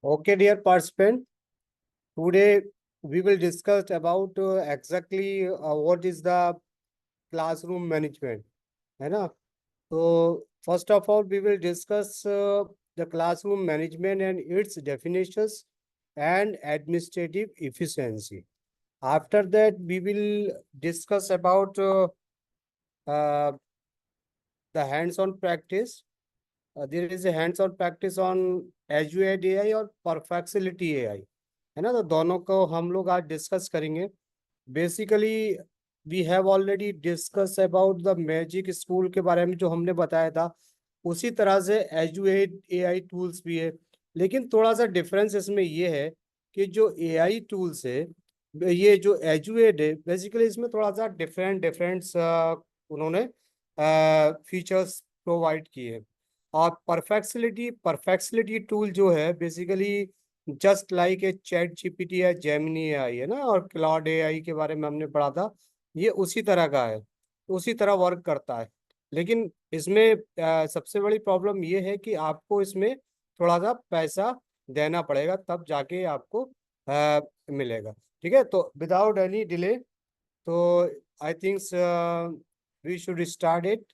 Okay, dear participant, today we will discuss about exactly what is the classroom management, है ना? So first of all, we will discuss the classroom management and its definitions and administrative efficiency. After that, we will discuss about uh, the hands-on practice. There is a hands-on practice on Azure AI और Perplexity AI, है ना? तो दोनों को हम लोग आज discuss करेंगे. Basically we have already discuss about the magic school के बारे में जो हमने बताया था. उसी तरह से एजुएट एआई टूल्स भी है, लेकिन थोड़ा सा डिफरेंस इसमें ये है कि जो एआई टूल्स है, ये जो एजुएट है, बेसिकली इसमें थोड़ा सा डिफरेंट डिफरेंट उन्होंने फीचर्स प्रोवाइड किए. और परफेक्सिलिटी टूल जो है basically just like a chat GPT है, जेमिनी एआई है ना, और क्लाउड एआई के बारे में हमने पढ़ा था. ये उसी तरह का है, उसी तरह वर्क करता है. लेकिन इसमें सबसे बड़ी प्रॉब्लम ये है कि आपको इसमें थोड़ा सा पैसा देना पड़ेगा, तब जाके आपको मिलेगा. ठीक है, तो विदाउट एनी डिले, तो I think we should start it.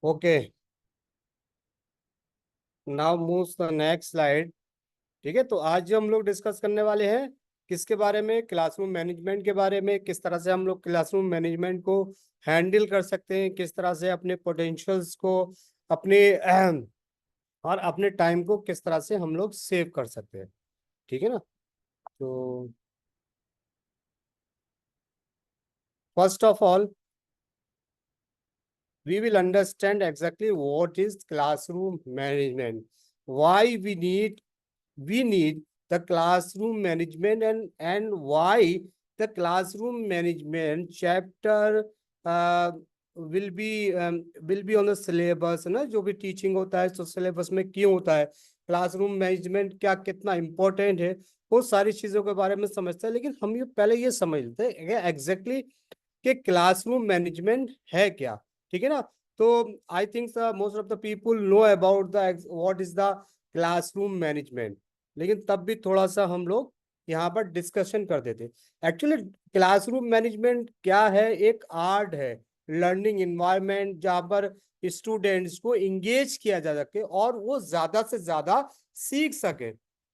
Okay, now move the next slide. ठीक है, तो आज हम लोग डिस्कस करने वाले हैं किसके बारे में? क्लासरूम मैनेजमेंट के बारे में. किस तरह से हम लोग क्लासरूम मैनेजमेंट को हैंडल कर सकते हैं, किस तरह से अपने पोटेंशियल्स को, अपने और अपने टाइम को किस तरह से हम लोग सेव कर सकते हैं. ठीक है ना? तो first of all we will understand exactly what is classroom management, why we need the classroom management, and why the classroom management chapter uh, will be on the syllabus, है ना? जो भी टीचिंग होता है तो सिलेबस में क्यों होता है, क्लासरूम मैनेजमेंट क्या कितना इम्पोर्टेंट है, वो सारी चीजों के बारे में समझते हैं. लेकिन हम ये पहले ये समझ लेते हैं एग्जैक्टली कि क्लासरूम मैनेजमेंट है क्या. ठीक है ना? तो I think most of the people know about the what is the classroom management. लेकिन तब भी थोड़ा सा हम लोग यहाँ पर डिस्कशन कर देते. एक्चुअली क्लासरूम मैनेजमेंट क्या है? एक आर्ट है, लर्निंग इन्वायरमेंट, जहाँ पर स्टूडेंट्स को इंगेज किया जा सके और वो ज्यादा से ज्यादा सीख सके,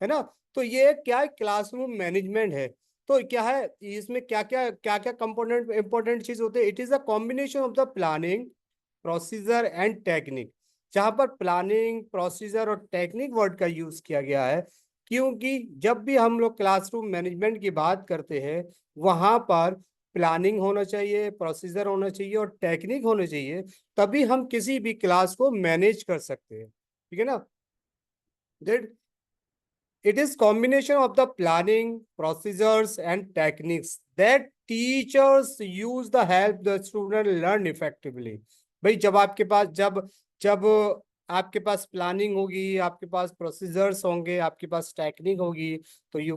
है ना? तो ये क्या है? क्लासरूम मैनेजमेंट है. तो क्या है इसमें, क्या क्या कंपोनेंट इंपॉर्टेंट चीज होते हैं? It is a combination of the planning, procedure and technique. जहां पर प्लानिंग, प्रोसीजर और टेक्निक वर्ड का यूज किया गया है, क्योंकि जब भी हम लोग क्लासरूम मैनेजमेंट की बात करते हैं, वहां पर प्लानिंग होना चाहिए, प्रोसीजर होना चाहिए और टेक्निक होना चाहिए, तभी हम किसी भी क्लास को मैनेज कर सकते हैं. ठीक है ना? That it is combination of the planning, procedures and techniques that teachers use the help the student learn effectively. भाई जब आपके पास जब जब आपके पास प्लानिंग होगी, आपके पास प्रोसीजर्स होंगे, आपके पास टेक्निक होगी, तो you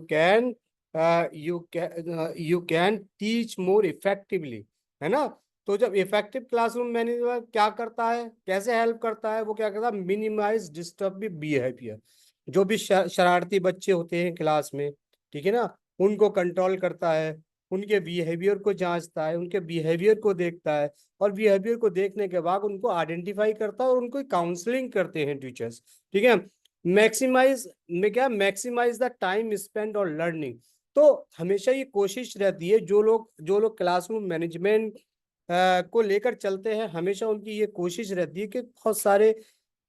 can teach more effectively, है ना? तो जब इफेक्टिव क्लासरूम मैनेजमेंट क्या करता है, कैसे हेल्प करता है? वो क्या करता है? Minimize disruptive behaviour. जो भी शरारती बच्चे होते हैं क्लास में, ठीक है ना, उनको कंट्रोल करता है, उनके बिहेवियर को जांचता है, उनके बिहेवियर को देखता है, और बिहेवियर को देखने के बाद उनको आइडेंटिफाई करता है और उनको काउंसलिंग करते हैं टीचर्स. ठीक है? मैक्सिमाइज द टाइम स्पेंड और लर्निंग. तो हमेशा ये कोशिश रहती है, जो लोग क्लासरूम मैनेजमेंट को लेकर चलते हैं, हमेशा उनकी ये कोशिश रहती है कि बहुत सारे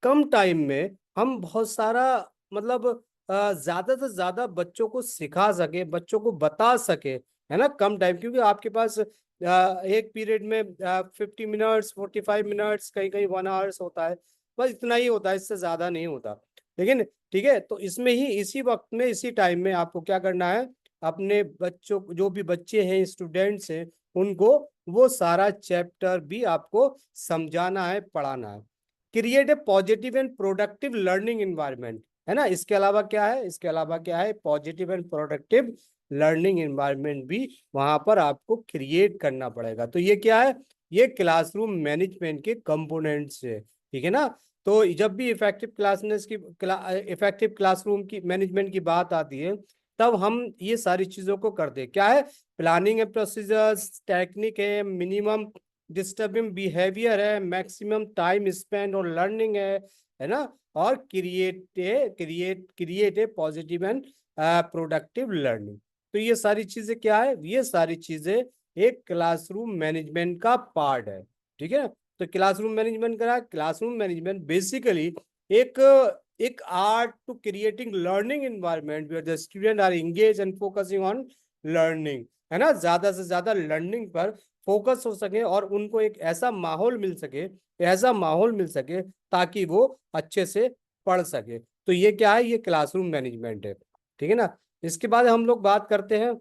कम टाइम में हम बहुत सारा, मतलब ज्यादा से ज्यादा बच्चों को सिखा सके, बच्चों को बता सके, है ना? कम टाइम, क्योंकि आपके पास एक पीरियड में 50 मिनट्स, 45 मिनट्स, कहीं कहीं 1 आवर्स होता है. बस इतना ही होता है, इससे ज्यादा नहीं होता. लेकिन ठीक है, तो इसमें ही इसी वक्त में, इसी टाइम में आपको क्या करना है? अपने बच्चों, जो भी बच्चे हैं, स्टूडेंट्स हैं, उनको वो सारा चैप्टर भी आपको समझाना है, पढ़ाना है. Create a positive and productive learning environment है ना। इसके अलावा क्या है, इसके अलावा क्या है, positive and productive learning environment भी वहां पर आपको क्रिएट करना पड़ेगा। तो ये क्या है, ये क्लासरूम मैनेजमेंट के कंपोनेंट्स है, ठीक है ना। तो जब भी इफेक्टिव इफेक्टिव क्लासरूम की मैनेजमेंट की बात आती है, तब हम ये सारी चीजों को करते हैं। क्या है, प्लानिंग एंड प्रोसीजर्स, टेक्निक है, मिनिमम डिस्टर्बिंग बिहेवियर है, maximum time spend on learning है ना, और create a positive and productive learning. तो ये सारी चीजें क्या है, ये सारी चीजें एक क्लासरूम मैनेजमेंट का पार्ट है, ठीक है ना। तो क्लासरूम मैनेजमेंट करा, क्लासरूम मैनेजमेंट बेसिकली एक एक art to creating learning environment where the student are engage and focusing on learning, है ना, ज्यादा से ज्यादा लर्निंग पर फोकस हो सके और उनको एक ऐसा माहौल मिल सके, ऐसा माहौल मिल सके ताकि वो अच्छे से पढ़ सके। तो ये क्या है, ये क्लासरूम मैनेजमेंट है, ठीक है ना। इसके बाद हम लोग बात करते हैं,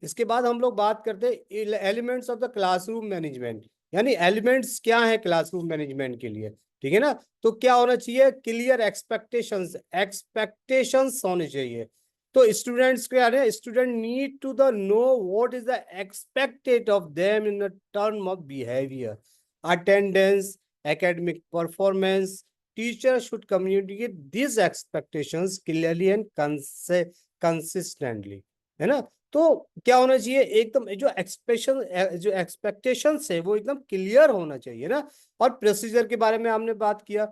इसके बाद हम लोग बात करते हैं elements of the classroom management, यानी एलिमेंट्स क्या है क्लासरूम मैनेजमेंट के लिए, ठीक है ना। तो क्या होना चाहिए, क्लियर एक्सपेक्टेशंस, एक्सपेक्टेशंस होने चाहिए। तो स्टूडेंट्स क्या है, student need to the know what is the expected of them in the term of behaviour, attendance, academic performance. Teacher should communicate this expectations clearly and consistently, है ना। तो क्या होना चाहिए, एकदम जो एक्सपेक्टेशंस है वो एकदम क्लियर होना चाहिए ना। और प्रोसीजर के बारे में हमने बात किया,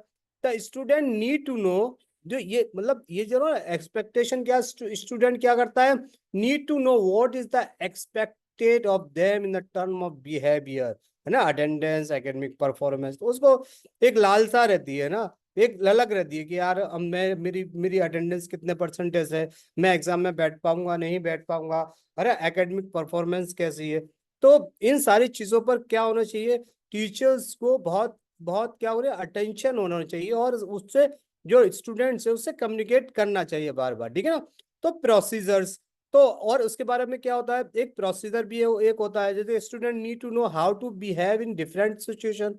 the student need to know, जो ये मतलब ये जो ना एक्सपेक्टेशन, क्या स्टूडेंट क्या करता है, need to know what is the expected of them in the term of behaviour, है ना, अटेंडेंस, एकेडमिक परफॉर्मेंस। तो उसको एक लालसा रहती है ना, एक ललक रहती है कि यार अब मैं मेरी मेरी अटेंडेंस कितने परसेंटेज है, मैं एग्जाम में बैठ पाऊंगा नहीं बैठ पाऊंगा, अरे एकेडमिक परफॉर्मेंस कैसी है। तो इन सारी चीजों पर क्या होना चाहिए, टीचर्स को बहुत बहुत क्या हो रहा है, अटेंशन होना चाहिए और उससे जो स्टूडेंट्स है उससे कम्युनिकेट करना चाहिए बार बार, ठीक है ना। तो प्रोसीजर्स, तो और उसके बारे में क्या होता है, एक प्रोसीजर भी है, एक होता है जैसे student need to know how to behave in different situation,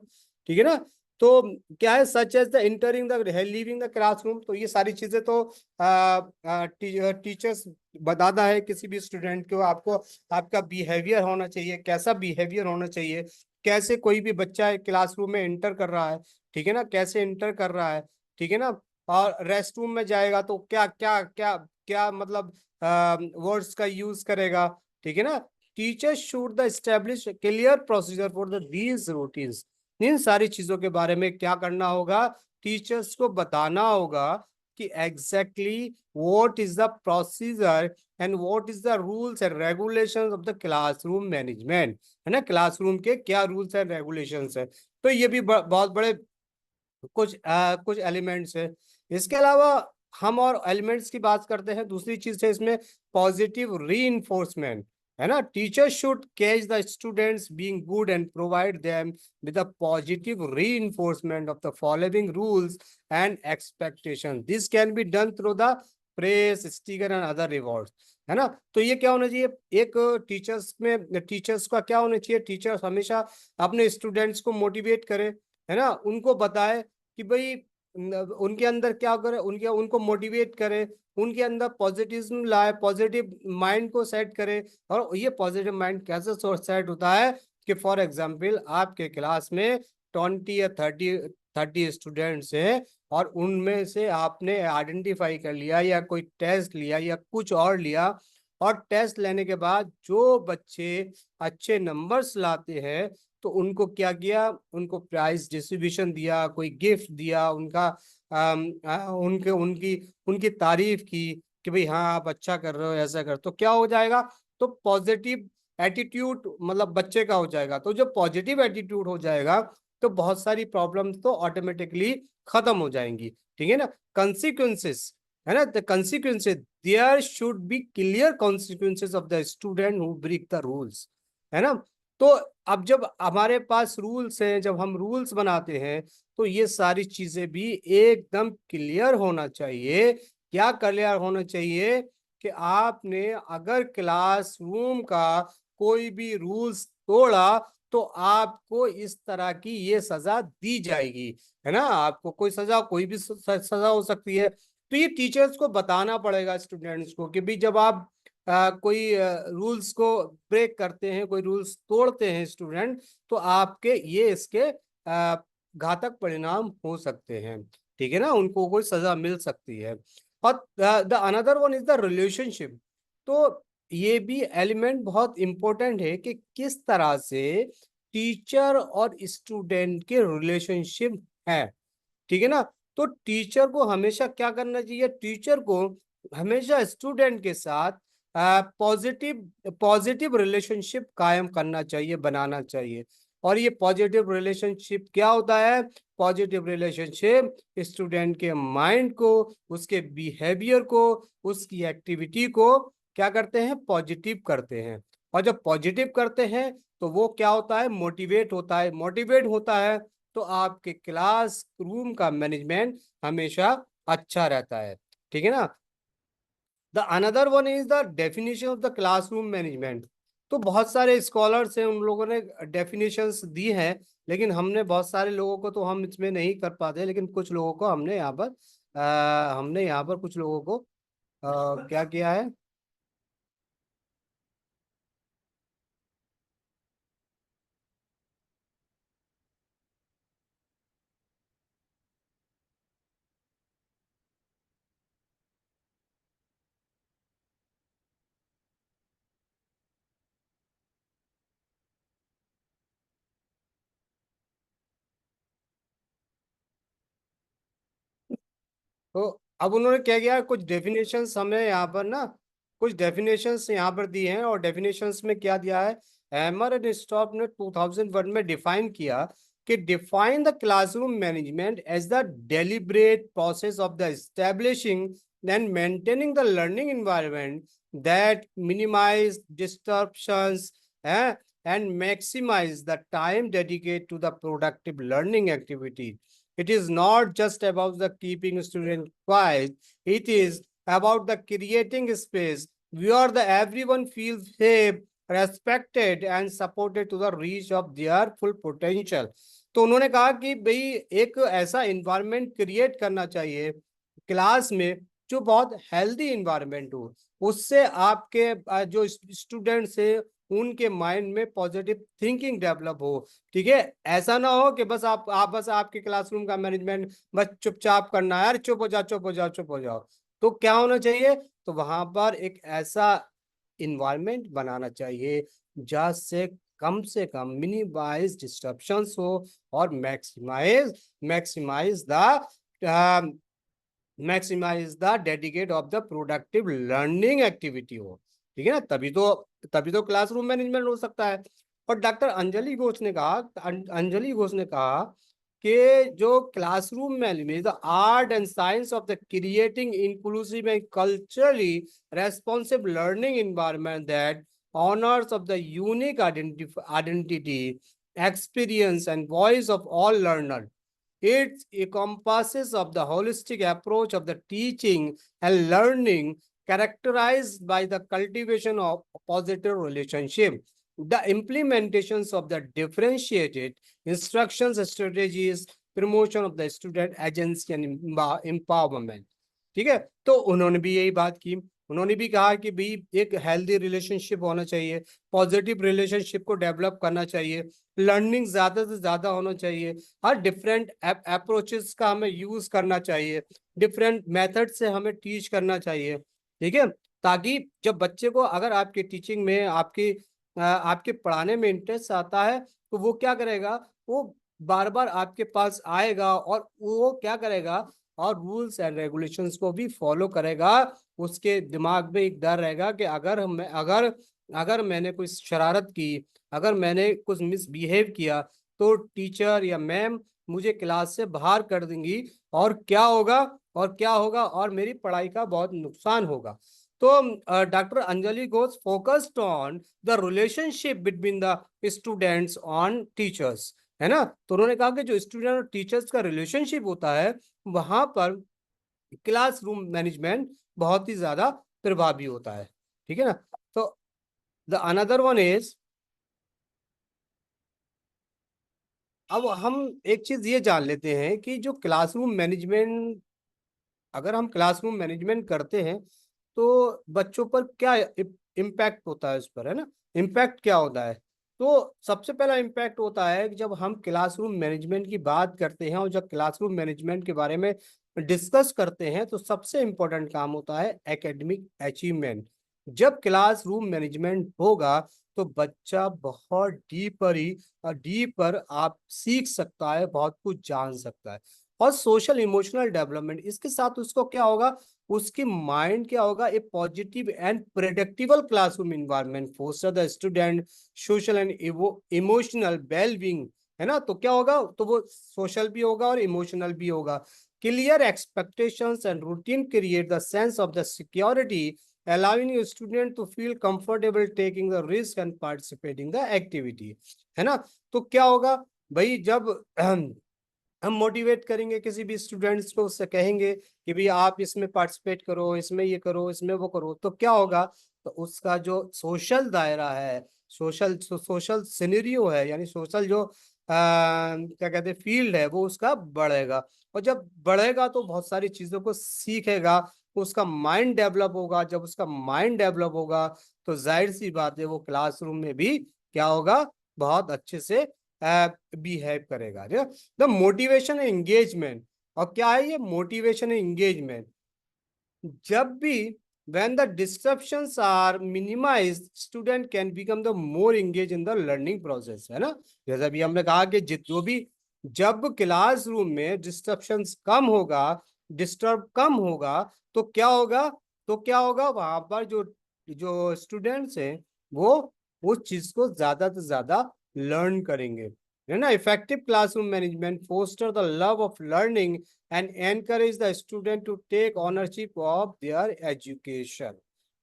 ठीक है ना। तो क्या है, such as the entering the leaving the classroom. तो ये सारी चीजें तो टीचर्स बताता है किसी भी स्टूडेंट को, आपको आपका बिहेवियर होना चाहिए, कैसा बिहेवियर होना चाहिए, कैसे कोई भी बच्चा क्लासरूम में इंटर कर रहा है, ठीक है ना, कैसे इंटर कर रहा है, ठीक है ना। और रेस्ट रूम में जाएगा तो क्या क्या क्या क्या मतलब वर्ड्स का यूज करेगा, ठीक है ना। Teacher should the establish clear procedure for the these routines. इन सारी चीजों के बारे में क्या करना होगा, टीचर्स को बताना होगा कि exactly what is the procedure and what is the rules and regulations of the classroom management, है ना, क्लासरूम के क्या रूल्स एंड रेगुलेशंस है। तो ये भी बहुत बड़े कुछ एलिमेंट्स है। इसके अलावा हम और एलिमेंट्स की बात करते हैं, दूसरी चीज है इसमें पॉजिटिव रीइंफोर्समेंट, है ना। Teacher should catch the students being good and provide them with a positive reinforcement of the following rules and expectation. This can be done through the press, sticker and other rewards, है ना। तो ये क्या होना चाहिए, एक teachers का क्या होना चाहिए, टीचर्स हमेशा अपने स्टूडेंट्स को मोटिवेट करे, है ना, उनको बताए कि भाई उनके अंदर क्या करे, उनको मोटिवेट करे, उनके अंदर पॉजिटिज्म लाए, पॉजिटिव माइंड को सेट करे। और ये पॉजिटिव माइंड कैसे सेट होता है कि फॉर एग्जांपल आपके क्लास में 20 या 30 स्टूडेंट्स हैं और उनमें से आपने आइडेंटिफाई कर लिया या कोई टेस्ट लिया या कुछ और लिया, और टेस्ट लेने के बाद जो बच्चे अच्छे नंबर्स लाते हैं तो उनको क्या किया, उनको प्राइज डिस्ट्रीब्यूशन दिया, कोई गिफ्ट दिया, उनका उनके उनकी उनकी तारीफ की कि भाई हाँ आप अच्छा कर रहे हो, ऐसा कर, तो क्या हो जाएगा, तो पॉजिटिव एटीट्यूड मतलब बच्चे का हो जाएगा। तो जब पॉजिटिव एटीट्यूड हो जाएगा तो बहुत सारी प्रॉब्लम तो ऑटोमेटिकली खत्म हो जाएंगी, ठीक है ना। कंसिक्वेंसेस, है ना, the consequences, there should be clear consequences of the student who break the rules, है ना। तो अब जब हमारे पास रूल्स हैं, जब हम रूल्स बनाते हैं तो ये सारी चीजें भी एकदम क्लियर होना चाहिए। क्या क्लियर होना चाहिए कि आपने अगर क्लासरूम का कोई भी रूल्स तोड़ा तो आपको इस तरह की ये सजा दी जाएगी, है ना। आपको कोई सजा, कोई भी सजा हो सकती है। तो ये टीचर्स को बताना पड़ेगा स्टूडेंट्स को कि भाई जब आप कोई रूल्स को ब्रेक करते हैं, कोई रूल्स तोड़ते हैं स्टूडेंट, तो आपके ये इसके घातक परिणाम हो सकते हैं, ठीक है ना, उनको कोई सजा मिल सकती है। और the another one is the relationship. तो ये भी एलिमेंट बहुत इंपॉर्टेंट है कि किस तरह से टीचर और स्टूडेंट के रिलेशनशिप है, ठीक है ना। तो टीचर को हमेशा क्या करना चाहिए, टीचर को हमेशा स्टूडेंट के साथ पॉजिटिव पॉजिटिव रिलेशनशिप कायम करना चाहिए, बनाना चाहिए। और ये पॉजिटिव रिलेशनशिप क्या होता है, पॉजिटिव रिलेशनशिप स्टूडेंट के माइंड को, उसके बिहेवियर को, उसकी एक्टिविटी को क्या करते हैं, पॉजिटिव करते हैं। और जब पॉजिटिव करते हैं तो वो क्या होता है, मोटिवेट होता है। मोटिवेट होता है तो आपके क्लास रूम का मैनेजमेंट हमेशा अच्छा रहता है, ठीक है ना। The another one is the definition of the classroom management. तो बहुत सारे स्कॉलर्स हैं, उन लोगों ने डेफिनेशंस दी हैं, लेकिन हमने बहुत सारे लोगों को तो हम इसमें नहीं कर पाते, लेकिन कुछ लोगों को हमने यहाँ पर कुछ लोगों को क्या किया है। तो अब उन्होंने क्या किया, कुछ डेफिनेशंस हमें यहाँ पर ना, कुछ डेफिनेशंस यहाँ पर दी हैं। और डेफिनेशंस में क्या दिया है, हैमर एंड स्टॉप ने 2001 में डिफाइन किया कि define the classroom management as the deliberate process of the establishing and maintaining the learning environment that minimize disruptions and maximize the time dedicated to the productive learning activity. It is not just about the keeping student quiet. It is about the creating space where the everyone feels safe, respected, and supported to the reach of their full potential. तो उन्होंने कहा कि भाई एक ऐसा environment create करना चाहिए class में जो बहुत हेल्दी इन्वायरमेंट हो, उससे आपके जो स्टूडेंट्स है उनके माइंड में पॉजिटिव थिंकिंग डेवलप हो, ठीक है। ऐसा ना हो कि बस आप बस आपके क्लासरूम का मैनेजमेंट बस चुपचाप करना है, यार चुप हो जाओ, चुप हो जाओ, चुप हो जाओ। तो क्या होना चाहिए, तो वहां पर एक ऐसा इन्वायरमेंट बनाना चाहिए जहाँ से कम मिनिमाइज डिस्ट्रप्शंस हो और maximise the maximise the dedicate of the productive learning activity हो, ठीक है ना। तभी तो क्लासरूम मैनेजमेंट हो सकता है। और डॉक्टर अंजलि घोष ने कहा, कि जो classroom management the art and science of the creating inclusive and culturally responsive learning environment that honors of the unique identity, experience, and voice of all learners. It encompasses of the holistic approach of the teaching and learning characterized by the cultivation of positive relationship, the implementations of the differentiated instructions strategies, promotion of the student agency and empowerment. ठीक है, तो उन्होंने भी यही बात की। उन्होंने भी कहा कि भाई एक हेल्दी रिलेशनशिप होना चाहिए, पॉजिटिव रिलेशनशिप को डेवलप करना चाहिए, लर्निंग ज्यादा से ज्यादा होना चाहिए, हर डिफरेंट अप्रोचेस का हमें यूज करना चाहिए, डिफरेंट मेथड से हमें टीच करना चाहिए, ठीक है। ताकि जब बच्चे को अगर आपके टीचिंग में आपके पढ़ाने में इंटरेस्ट आता है तो वो क्या करेगा, वो बार बार आपके पास आएगा और वो क्या करेगा, और रूल्स एंड रेगुलेशंस को भी फॉलो करेगा। उसके दिमाग में एक डर रहेगा कि अगर मैंने कोई शरारत की, अगर मैंने कुछ मिसबिहेव किया तो टीचर या मैम मुझे क्लास से बाहर कर देंगी, और क्या होगा, और मेरी पढ़ाई का बहुत नुकसान होगा। तो doctor Anjali Ghosh focused on the relationship between the students on teachers, है ना। तो उन्होंने कहा कि जो स्टूडेंट और टीचर्स का रिलेशनशिप होता है वहां पर क्लासरूम मैनेजमेंट बहुत ही ज्यादा प्रभावी होता है, ठीक है ना। तो द अनदर वन इज अब हम एक चीज ये जान लेते हैं कि जो क्लासरूम मैनेजमेंट, अगर हम क्लासरूम मैनेजमेंट करते हैं तो बच्चों पर क्या इम्पैक्ट होता है उस पर, है ना। इम्पैक्ट क्या होता है? तो सबसे पहला इम्पैक्ट होता है कि जब हम क्लासरूम मैनेजमेंट की बात करते हैं और जब क्लासरूम मैनेजमेंट के बारे में डिस्कस करते हैं तो सबसे इम्पोर्टेंट काम होता है एकेडमिक अचीवमेंट। जब क्लासरूम मैनेजमेंट होगा तो बच्चा बहुत डीपर आप सीख सकता है, बहुत कुछ जान सकता है। और सोशल इमोशनल डेवलपमेंट, इसके साथ उसको क्या होगा, उसकी माइंड क्या होगा, a positive and predictable classroom environment foster the student social and emotional wellbeing, है ना। तो क्या होगा, तो वो सोशल भी होगा और इमोशनल भी होगा। Clear expectations and routine create the sense of the security allowing a student to feel comfortable taking the risk and participating the activity, है ना। तो क्या होगा भाई, जब हम मोटिवेट करेंगे किसी भी स्टूडेंट्स को, उससे कहेंगे कि भाई आप इसमें पार्टिसिपेट करो, इसमें ये करो, इसमें वो करो, तो क्या होगा, तो उसका जो सोशल दायरा है, सोशल सिनेरियो है, यानी सोशल जो क्या कहते हैं फील्ड है, वो उसका बढ़ेगा। और जब बढ़ेगा तो बहुत सारी चीजों को सीखेगा, उसका माइंड डेवलप होगा। जब उसका माइंड डेवलप होगा तो जाहिर सी बात है वो क्लासरूम में भी क्या होगा, बहुत अच्छे से बिहेव करेगा। द मोटिवेशन एंगेजमेंट, और क्या है ये मोटिवेशन एंगेजमेंट, जब भी when the disruptions are minimized student can become the more engaged in the learning process, है ना। जैसा भी हमने कहा कि जो भी, जब क्लासरूम में डिस्ट्रप्शंस कम होगा, डिस्टर्ब कम होगा, तो क्या होगा, तो क्या होगा, वहां पर जो जो स्टूडेंट्स हैं वो उस चीज को ज्यादा से ज्यादा लर्न करेंगे, है ना। Effective classroom management foster the love of learning and encourage the student to take ownership of their education।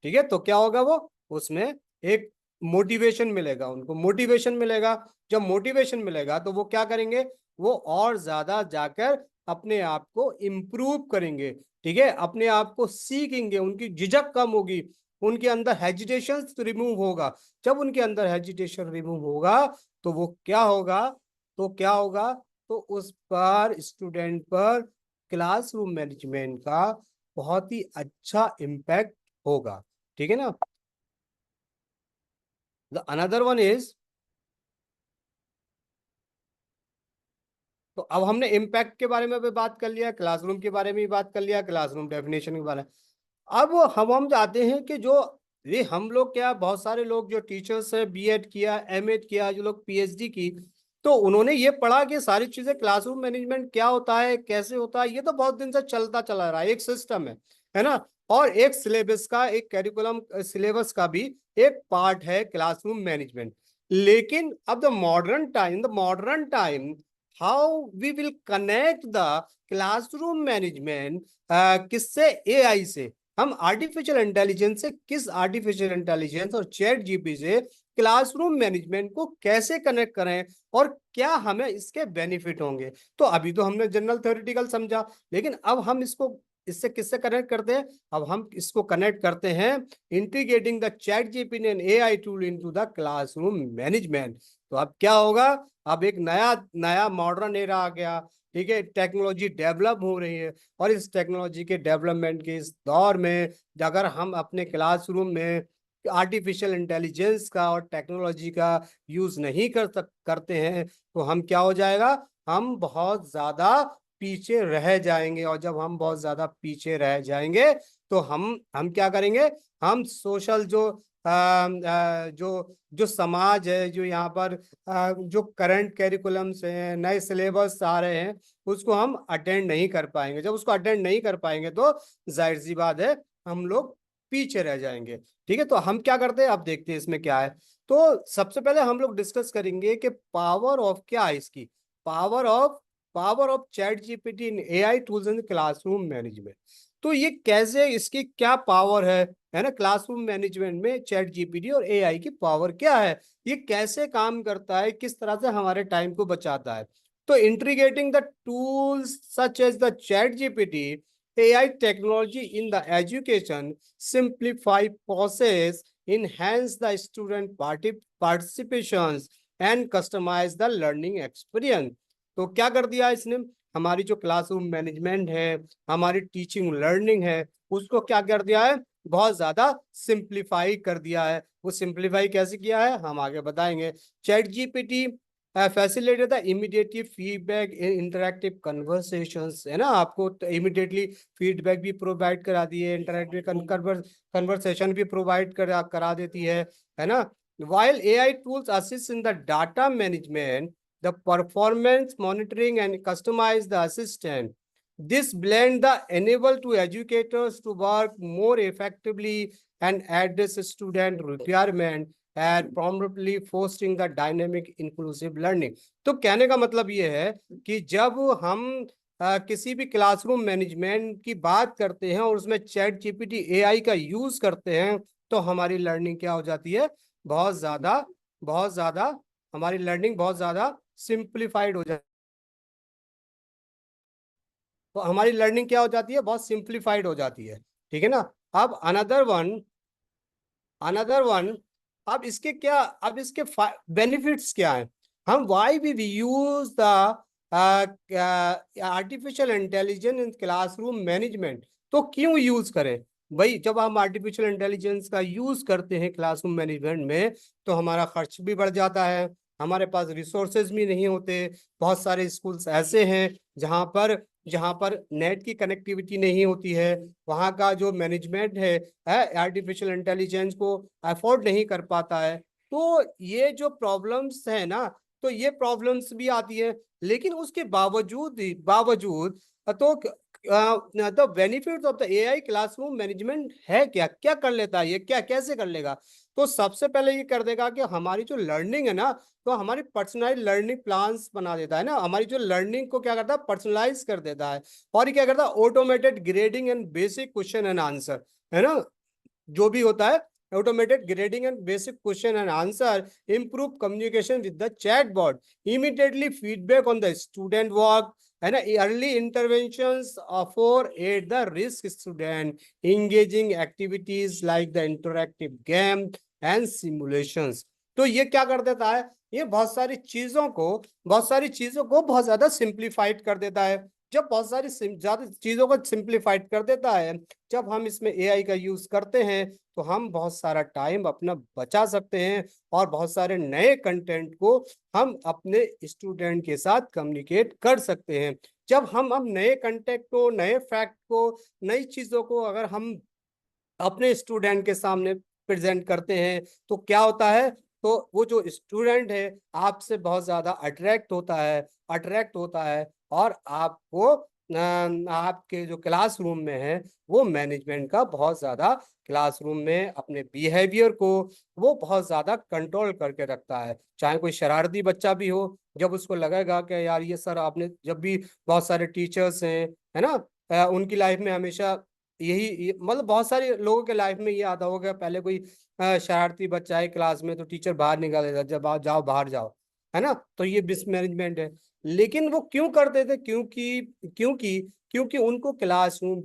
ठीक है, तो क्या होगा, वो उसमें एक मोटिवेशन मिलेगा, उनको मोटिवेशन मिलेगा। जब मोटिवेशन मिलेगा तो वो क्या करेंगे, वो और ज्यादा जाकर अपने आप को इम्प्रूव करेंगे। ठीक है, अपने आप को सीखेंगे, उनकी झिझक कम होगी, उनके अंदर हेजिटेशन रिमूव होगा। जब उनके अंदर हेजिटेशन रिमूव होगा तो वो क्या होगा, तो क्या होगा, तो उस पर स्टूडेंट पर क्लासरूम मैनेजमेंट का बहुत ही अच्छा इम्पैक्ट होगा। ठीक है ना। द अनदर वन इज, तो अब हमने इम्पैक्ट के बारे में भी बात कर लिया, क्लासरूम के बारे में भी बात कर लिया, क्लासरूम डेफिनेशन के बारे में। अब हम जाते हैं कि जो ये हम लोग क्या, बहुत सारे लोग जो टीचर्स है, बीएड किया, एमएड किया, जो लोग पीएचडी की, तो उन्होंने ये पढ़ा कि सारी चीजें क्लासरूम मैनेजमेंट क्या होता है, कैसे होता है, ये तो बहुत दिन से चलता चला रहा है, एक सिस्टम है ना। और एक सिलेबस का, एक करिकुलम सिलेबस का भी एक पार्ट है क्लासरूम मैनेजमेंट। लेकिन अब the modern time how we will connect the classroom management, किससे, एआई से। हम आर्टिफिशियल इंटेलिजेंस से, किस आर्टिफिशियल इंटेलिजेंस और चैट जीपी से क्लासरूम मैनेजमेंट को कैसे कनेक्ट करें और क्या हमें इसके बेनिफिट होंगे। तो अभी तो हमने जनरल थ्योरेटिकल समझा, लेकिन अब हम इसको इससे किससे कनेक्ट करते हैं, अब हम इसको कनेक्ट करते हैं integrating the chat GPT and AI tool into the classroom management. तो अब क्या होगा, अब एक नया नया मॉडर्न एरा आ गया। ठीक है, टेक्नोलॉजी डेवलप हो रही है, और इस टेक्नोलॉजी के डेवलपमेंट के इस दौर में अगर हम अपने क्लासरूम में आर्टिफिशियल इंटेलिजेंस का और टेक्नोलॉजी का यूज नहीं करते हैं तो हम क्या हो जाएगा, हम बहुत ज्यादा पीछे रह जाएंगे। और जब हम बहुत ज्यादा पीछे रह जाएंगे तो हम क्या करेंगे, हम सोशल जो जो समाज है, जो यहाँ पर जो करंट कैरिकुलम्स हैं, नए सिलेबस आ रहे हैं, उसको हम अटेंड नहीं कर पाएंगे। जब उसको अटेंड नहीं कर पाएंगे तो जाहिर सी बात है हम लोग पीछे रह जाएंगे। ठीक है, तो हम क्या करते हैं, अब देखते हैं इसमें क्या है। तो सबसे पहले हम लोग डिस्कस करेंगे कि पावर ऑफ क्या है इसकी, power of chat GPT in AI tools in classroom management. तो ये कैसे, इसकी क्या पावर है ना, क्लासरूम मैनेजमेंट में चैट जीपीटी और एआई की पावर क्या है, ये कैसे काम करता है, किस तरह से हमारे टाइम को बचाता है। तो integrating the tools such as the ChatGPT AI technology in the education simplify process, enhance the student participations and customize the learning experience। तो क्या कर दिया इसने, हमारी जो क्लासरूम मैनेजमेंट है, हमारी टीचिंग लर्निंग है, उसको क्या कर दिया है, बहुत ज्यादा सिंप्लीफाई कर दिया है। वो सिंप्लीफाई कैसे किया है हम आगे बताएंगे। Chat GPT facilitate the immediately feedback in interactive conversations, है ना, आपको इमीडिएटली फीडबैक भी प्रोवाइड करा दिए, इंटरैक्टिव कन्वर्सेशन भी प्रोवाइड करा देती है ना। while AI tools assist in the data management, the performance monitoring and customize the assistant, this blend the enable to educators to work more effectively and address student requirement and promptly fostering the dynamic inclusive learning। तो कहने का मतलब ये है कि जब हम किसी भी क्लासरूम मैनेजमेंट की बात करते हैं और उसमें चैट जीपीटी एआई का यूज करते हैं, तो हमारी लर्निंग क्या हो जाती है, बहुत ज्यादा हमारी लर्निंग बहुत ज्यादा सिंप्लीफाइड हो जाती है। तो हमारी लर्निंग क्या हो जाती है, बहुत सिंप्लीफाइड हो जाती है, ठीक है ना। अब अनदर वन अब इसके बेनिफिट्स क्या है। हम why we use the artificial intelligence in classroom management, तो क्यों यूज करें भाई। जब हम आर्टिफिशियल इंटेलिजेंस का यूज करते हैं क्लासरूम मैनेजमेंट में, तो हमारा खर्च भी बढ़ जाता है, हमारे पास रिसोर्सेज भी नहीं होते। बहुत सारे स्कूल्स ऐसे हैं जहाँ पर नेट की कनेक्टिविटी नहीं होती है, वहाँ का जो मैनेजमेंट है आर्टिफिशियल इंटेलिजेंस को अफोर्ड नहीं कर पाता है। तो ये जो प्रॉब्लम्स है ना, तो ये प्रॉब्लम्स भी आती है, लेकिन उसके बावजूद तो the benefits of the AI classroom management है क्या, क्या कर लेता है ये, क्या कैसे कर लेगा। तो सबसे पहले ये कर देगा कि हमारी जो लर्निंग है ना, तो हमारी पर्सनलाइज लर्निंग प्लान्स बना देता है ना, हमारी जो लर्निंग को क्या करता है, पर्सनलाइज कर देता है। और ये क्या करता है, automated grading and basic question and answer, है ना, जो भी होता है automated grading and basic question and answer, improve communication with the chat bot, immediately feedback on the student work, है ना, early interventions for at the risk student, engaging activities like the interactive game and simulations. तो ये क्या कर देता है, ये बहुत सारी चीजों को बहुत ज्यादा सिंप्लीफाइड कर देता है। जब बहुत सारी ज्यादा चीजों को सिंप्लीफाइड कर देता है, जब हम इसमें एआई का यूज करते हैं, तो हम बहुत सारा टाइम अपना बचा सकते हैं और बहुत सारे नए कंटेंट को हम अपने स्टूडेंट के साथ कम्युनिकेट कर सकते हैं। जब हम नए कंटेंट को, नए फैक्ट को, नई चीजों को अगर हम अपने स्टूडेंट के सामने प्रेजेंट करते हैं, तो क्या होता है, तो वो जो स्टूडेंट है आपसे बहुत ज्यादा अट्रैक्ट होता है और आपको आपके जो क्लासरूम में है वो मैनेजमेंट का बहुत ज्यादा क्लासरूम में अपने बिहेवियर को वो बहुत ज्यादा कंट्रोल करके रखता है। चाहे कोई शरारती बच्चा भी हो, जब उसको लगेगा कि यार ये सर आपने, जब भी बहुत सारे टीचर्स हैं, है ना, उनकी लाइफ में हमेशा मतलब बहुत सारे लोगों के लाइफ में ये आता होगा, पहले कोई शरारती बच्चा है क्लास में तो टीचर बाहर निकाल देता, जब आओ जाओ बाहर जाओ, है ना, तो ये मिसमैनेजमेंट है। लेकिन वो क्यों करते थे, क्योंकि क्योंकि उनको क्लासरूम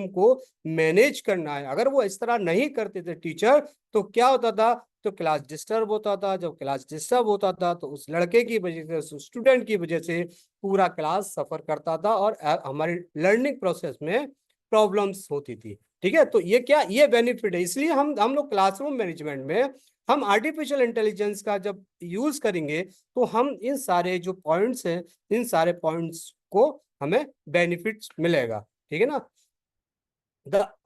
को मैनेज करना है। अगर वो इस तरह नहीं करते थे टीचर, तो क्या होता था, तो क्लास डिस्टर्ब होता था। जब क्लास डिस्टर्ब होता था, तो उस लड़के की वजह से, स्टूडेंट की वजह से पूरा क्लास सफर करता था और हमारी लर्निंग प्रोसेस में प्रॉब्लम्स होती थी। ठीक है, तो ये बेनिफिट है। इसलिए हम लोग क्लासरूम मैनेजमेंट में हम आर्टिफिशियल इंटेलिजेंस का जब यूज करेंगे, तो हम इन सारे जो पॉइंट्स हैं, इन सारे पॉइंट्स को हमें बेनिफिट्स मिलेगा। ठीक है ना।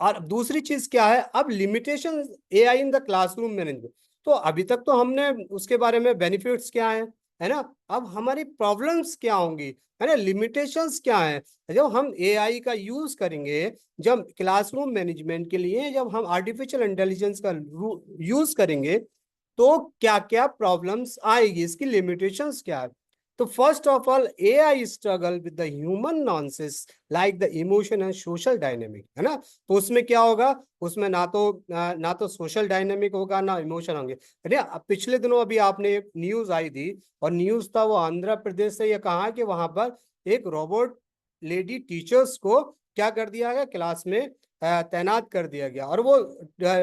और दूसरी चीज क्या है, अब limitation AI in the classroom management. तो अभी तक तो हमने उसके बारे में बेनिफिट्स क्या है ना, अब हमारी प्रॉब्लम्स क्या होंगी, है ना, लिमिटेशंस क्या है। जब हम एआई का यूज करेंगे, जब क्लासरूम मैनेजमेंट के लिए जब हम आर्टिफिशियल इंटेलिजेंस का यूज करेंगे, तो क्या क्या प्रॉब्लम्स आएगी, इसकी लिमिटेशंस क्या है। तो first of all AI struggle with the human nonsense like the emotion and social dynamic, है ना। तो उसमें क्या होगा, उसमें ना तो सोशल डायनेमिक होगा, ना इमोशन होंगे। अरे अब पिछले दिनों अभी आपने न्यूज आई थी, और न्यूज था वो आंध्र प्रदेश से, ये कहा कि वहां पर एक रोबोट लेडी टीचर्स को क्या कर दिया गया क्लास में, तैनात कर दिया गया, और वो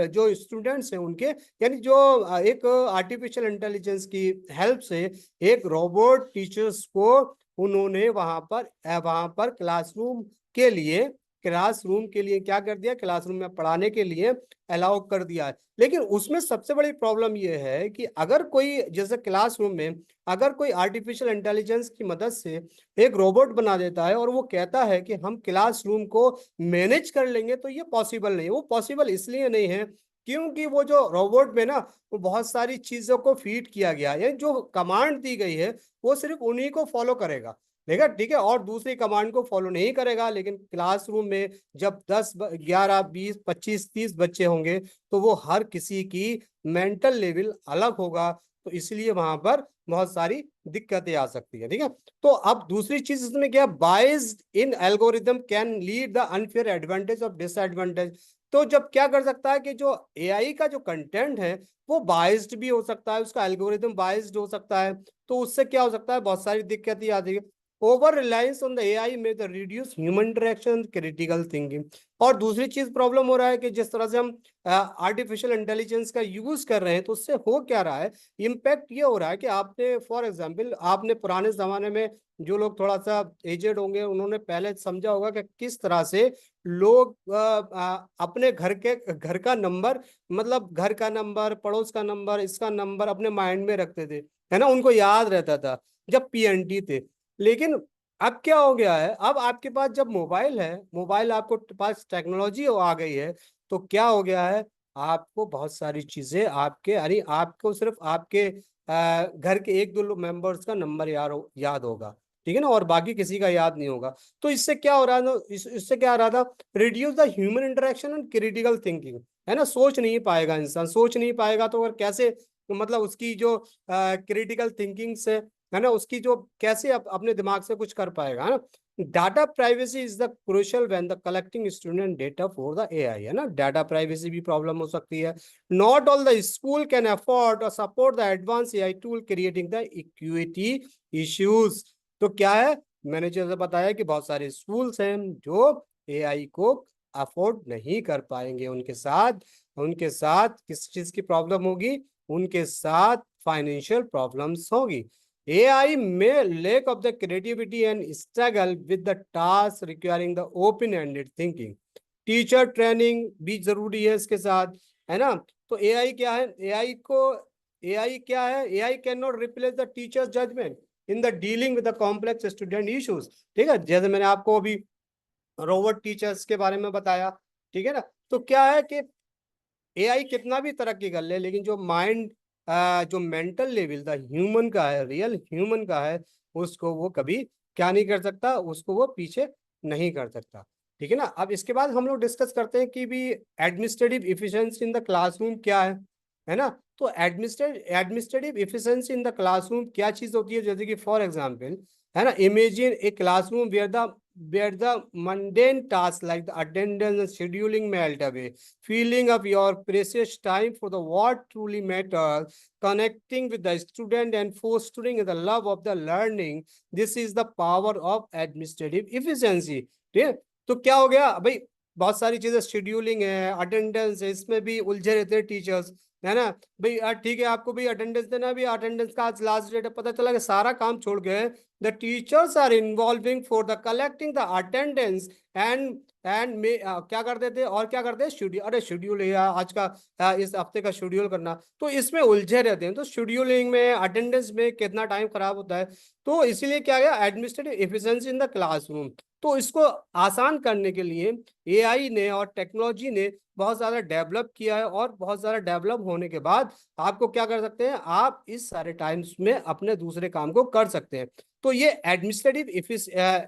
जो स्टूडेंट्स हैं उनके, यानी जो एक आर्टिफिशियल इंटेलिजेंस की हेल्प से एक रोबोट टीचर्स को उन्होंने वहां पर क्लासरूम के लिए क्या कर दिया, क्लासरूम में पढ़ाने के लिए अलाउ कर दिया है। लेकिन उसमें सबसे बड़ी प्रॉब्लम यह है कि अगर कोई, जैसे क्लासरूम में अगर कोई आर्टिफिशियल इंटेलिजेंस की मदद से एक रोबोट बना देता है और वो कहता है कि हम क्लासरूम को मैनेज कर लेंगे, तो ये पॉसिबल नहीं है। वो पॉसिबल इसलिए नहीं है क्योंकि वो जो रोबोट में ना, वो बहुत सारी चीजों को फीड किया गया है, जो कमांड दी गई है वो सिर्फ उन्हीं को फॉलो करेगा, ठीक है, ठीक है, और दूसरी कमांड को फॉलो नहीं करेगा। लेकिन क्लासरूम में जब 10 11 20 25 30 बच्चे होंगे, तो वो हर किसी की मेंटल लेवल अलग होगा, तो इसलिए वहां पर बहुत सारी दिक्कतें आ सकती है, ठीक है। तो अब दूसरी चीज इसमें क्या, biased in algorithm can lead the unfair advantage of disadvantage. तो जब क्या कर सकता है कि जो एआई का जो कंटेंट है वो बायस्ड भी हो सकता है, उसका एल्गोरिदम बायस्ड हो सकता है, तो उससे क्या हो सकता है, बहुत सारी दिक्कतें आती है। Over reliance on the AI may the reduce human interaction, critical thinking. और दूसरी चीज प्रॉब्लम हो रहा है कि जिस तरह से हम आर्टिफिशियल इंटेलिजेंस का यूज कर रहे हैं, तो उससे हो क्या रहा है, इम्पैक्ट ये हो रहा है कि आपने फॉर एग्जांपल आपने पुराने जमाने में, जो लोग थोड़ा सा एजेड होंगे उन्होंने पहले समझा होगा कि किस तरह से लोग अपने घर का नंबर, मतलब घर का नंबर, पड़ोस का नंबर, इसका नंबर अपने माइंड में रखते थे, है ना, उनको याद रहता था जब पीएनटी थे। लेकिन अब क्या हो गया है, अब आपके पास जब मोबाइल है, मोबाइल आपको पास टेक्नोलॉजी आ गई है, तो क्या हो गया है, आपको बहुत सारी चीजें आपके, अरे आपको सिर्फ आपके घर के एक दो मेंबर्स का नंबर याद होगा, ठीक है ना, और बाकी किसी का याद नहीं होगा। तो इससे क्या हो रहा था, इससे क्या आ रहा था, reduce the human interaction and critical thinking, है ना, सोच नहीं पाएगा इंसान, सोच नहीं पाएगा तो और कैसे, मतलब उसकी जो क्रिटिकल थिंकिंग से, है ना, उसकी जो कैसे अपने दिमाग से कुछ कर पाएगा, है ना। Data privacy is the crucial when the collecting student data for the AI, है ना, डाटा प्राइवेसी भी प्रॉब्लम हो सकती है। Not all the school can afford और support the advance AI tool, creating the equity issues. तो क्या है, मैंने जैसे बताया कि बहुत सारे स्कूल्स हैं जो एआई को अफोर्ड नहीं कर पाएंगे, उनके साथ किस चीज की प्रॉब्लम होगी, उनके साथ फाइनेंशियल प्रॉब्लम्स होगी। AI may lack of the creativity and struggle with the task requiring the open-ended thinking. Teacher training भी जरूरी है इसके साथ, है ना। तो एआई क्या है, AI can not replace the teacher's judgement in the dealing with the complex student issues, ठीक है, जैसे मैंने आपको अभी रोबोट टीचर्स के बारे में बताया, ठीक है ना। तो क्या है कि एआई कितना भी तरक्की कर ले, लेकिन जो माइंड, जो मेंटल लेवल द ह्यूमन का है, रियल ह्यूमन का है, उसको वो कभी क्या नहीं कर सकता, उसको वो पीछे नहीं कर सकता, ठीक है ना। अब इसके बाद हम लोग डिस्कस करते हैं कि भी administrative efficiency in the classroom क्या है ना। तो administrative efficiency in the classroom क्या चीज होती है, जैसे कि फॉर एग्जांपल, है ना, imagine a classroom where the mundane tasks like the attendance and scheduling melt away, filling up your precious time for the what truly matters, connecting with the student and fostering the love of the learning. This is the power of administrative efficiency. ठीक है, तो क्या हो गया भाई, बहुत सारी चीजें, शेड्यूलिंग है, अटेंडेंस है, इसमें भी उलझे रहते हैं टीचर्स, है ना। भाई ठीक है, आपको भी अटेंडेंस देना, भी अटेंडेंस का आज लास्ट डेट है, पता चला कि सारा काम छोड़ के the teachers are involving for the collecting the attendance and क्या करते थे, और क्या करते हैं, शेड्यूल, अरे शेड्यूल है आज का, इस हफ्ते का शेड्यूल करना, तो इसमें उलझे रहते हैं, तो शेड्यूलिंग में, अटेंडेंस में कितना टाइम खराब होता है। तो इसीलिए क्या गया, administrative efficiency in the classroom. तो इसको आसान करने के लिए एआई ने और टेक्नोलॉजी ने बहुत ज्यादा डेवलप किया है, और बहुत ज्यादा डेवलप होने के बाद आपको क्या कर सकते हैं, आप इस सारे टाइम्स में अपने दूसरे काम को कर सकते हैं। तो ये एडमिनिस्ट्रेटिव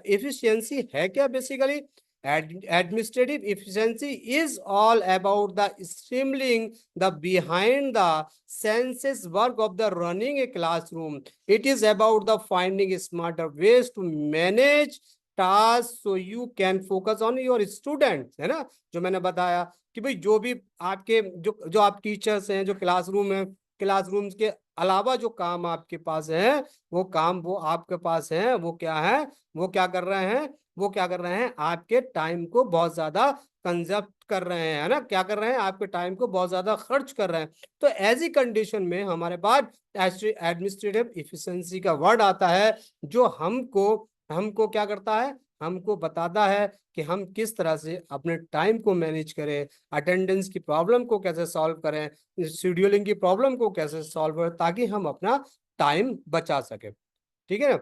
एफिशिएंसी है क्या, basically administrative efficiency is all about the streamlining the behind the scenes work of the running a classroom. It is about the finding smarter ways to manage tasks so you can focus on your students, है ना। जो मैंने बताया कि भाई जो भी आपके जो आप टीचर्स हैं, जो क्लासरूम है, क्लासरूम के अलावा जो काम आपके पास है, वो काम वो आपके पास है, वो क्या है, वो क्या कर रहे हैं, वो क्या कर रहे हैं, आपके टाइम को बहुत ज्यादा कंजप्ट कर रहे हैं, है ना, क्या कर रहे हैं, आपके टाइम को बहुत ज्यादा खर्च कर रहे हैं। तो ऐसी कंडीशन में हमारे पास एडमिनिस्ट्रेटिव इफिशिएंसी का वर्ड आता है, जो हमको हमको क्या करता है, हमको बताता है कि हम किस तरह से अपने टाइम को मैनेज करें, अटेंडेंस की प्रॉब्लम को कैसे सॉल्व करें, शेड्यूलिंग की प्रॉब्लम को कैसे सॉल्व करें, ताकि हम अपना टाइम बचा सके। ठीक है ना।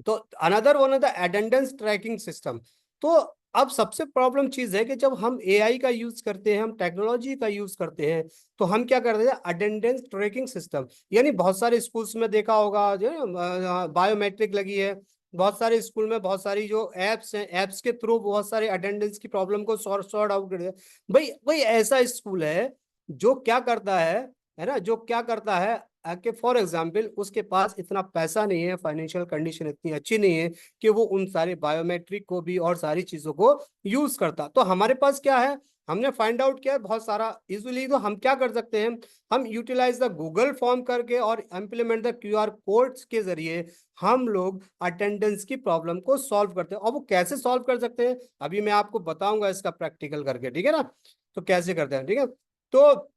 तो another one of the attendance tracking system. तो अब सबसे प्रॉब्लम चीज है कि जब हम एआई का यूज करते हैं, हम टेक्नोलॉजी का यूज करते हैं, तो हम क्या करते हैं, अटेंडेंस ट्रैकिंग सिस्टम, यानी बहुत सारे स्कूल्स में देखा होगा जो बायोमेट्रिक लगी है, बहुत सारे स्कूल में बहुत सारी जो एप्स हैं, एप्स के थ्रू बहुत सारे अटेंडेंस की प्रॉब्लम को सॉर्ट आउट कर दिया। भाई भाई ऐसा स्कूल है जो क्या करता है ना, जो क्या करता है कि फॉर एग्जाम्पल उसके पास इतना पैसा नहीं है, फाइनेंशियल कंडीशन इतनी अच्छी नहीं है कि वो उन सारे बायोमेट्रिक को भी और सारी चीजों को यूज करता। तो हमारे पास क्या है, हमने फाइंड आउट किया है बहुत सारा इजिली। तो हम क्या कर सकते हैं, हम यूटिलाइज द गूगल फॉर्म करके और इम्प्लीमेंट द क्यूआर कोड्स के जरिए हम लोग अटेंडेंस की प्रॉब्लम को सॉल्व करते हैं। और वो कैसे सॉल्व कर सकते हैं, अभी मैं आपको बताऊंगा इसका प्रैक्टिकल करके, ठीक है ना। तो कैसे करते हैं, ठीक है। तो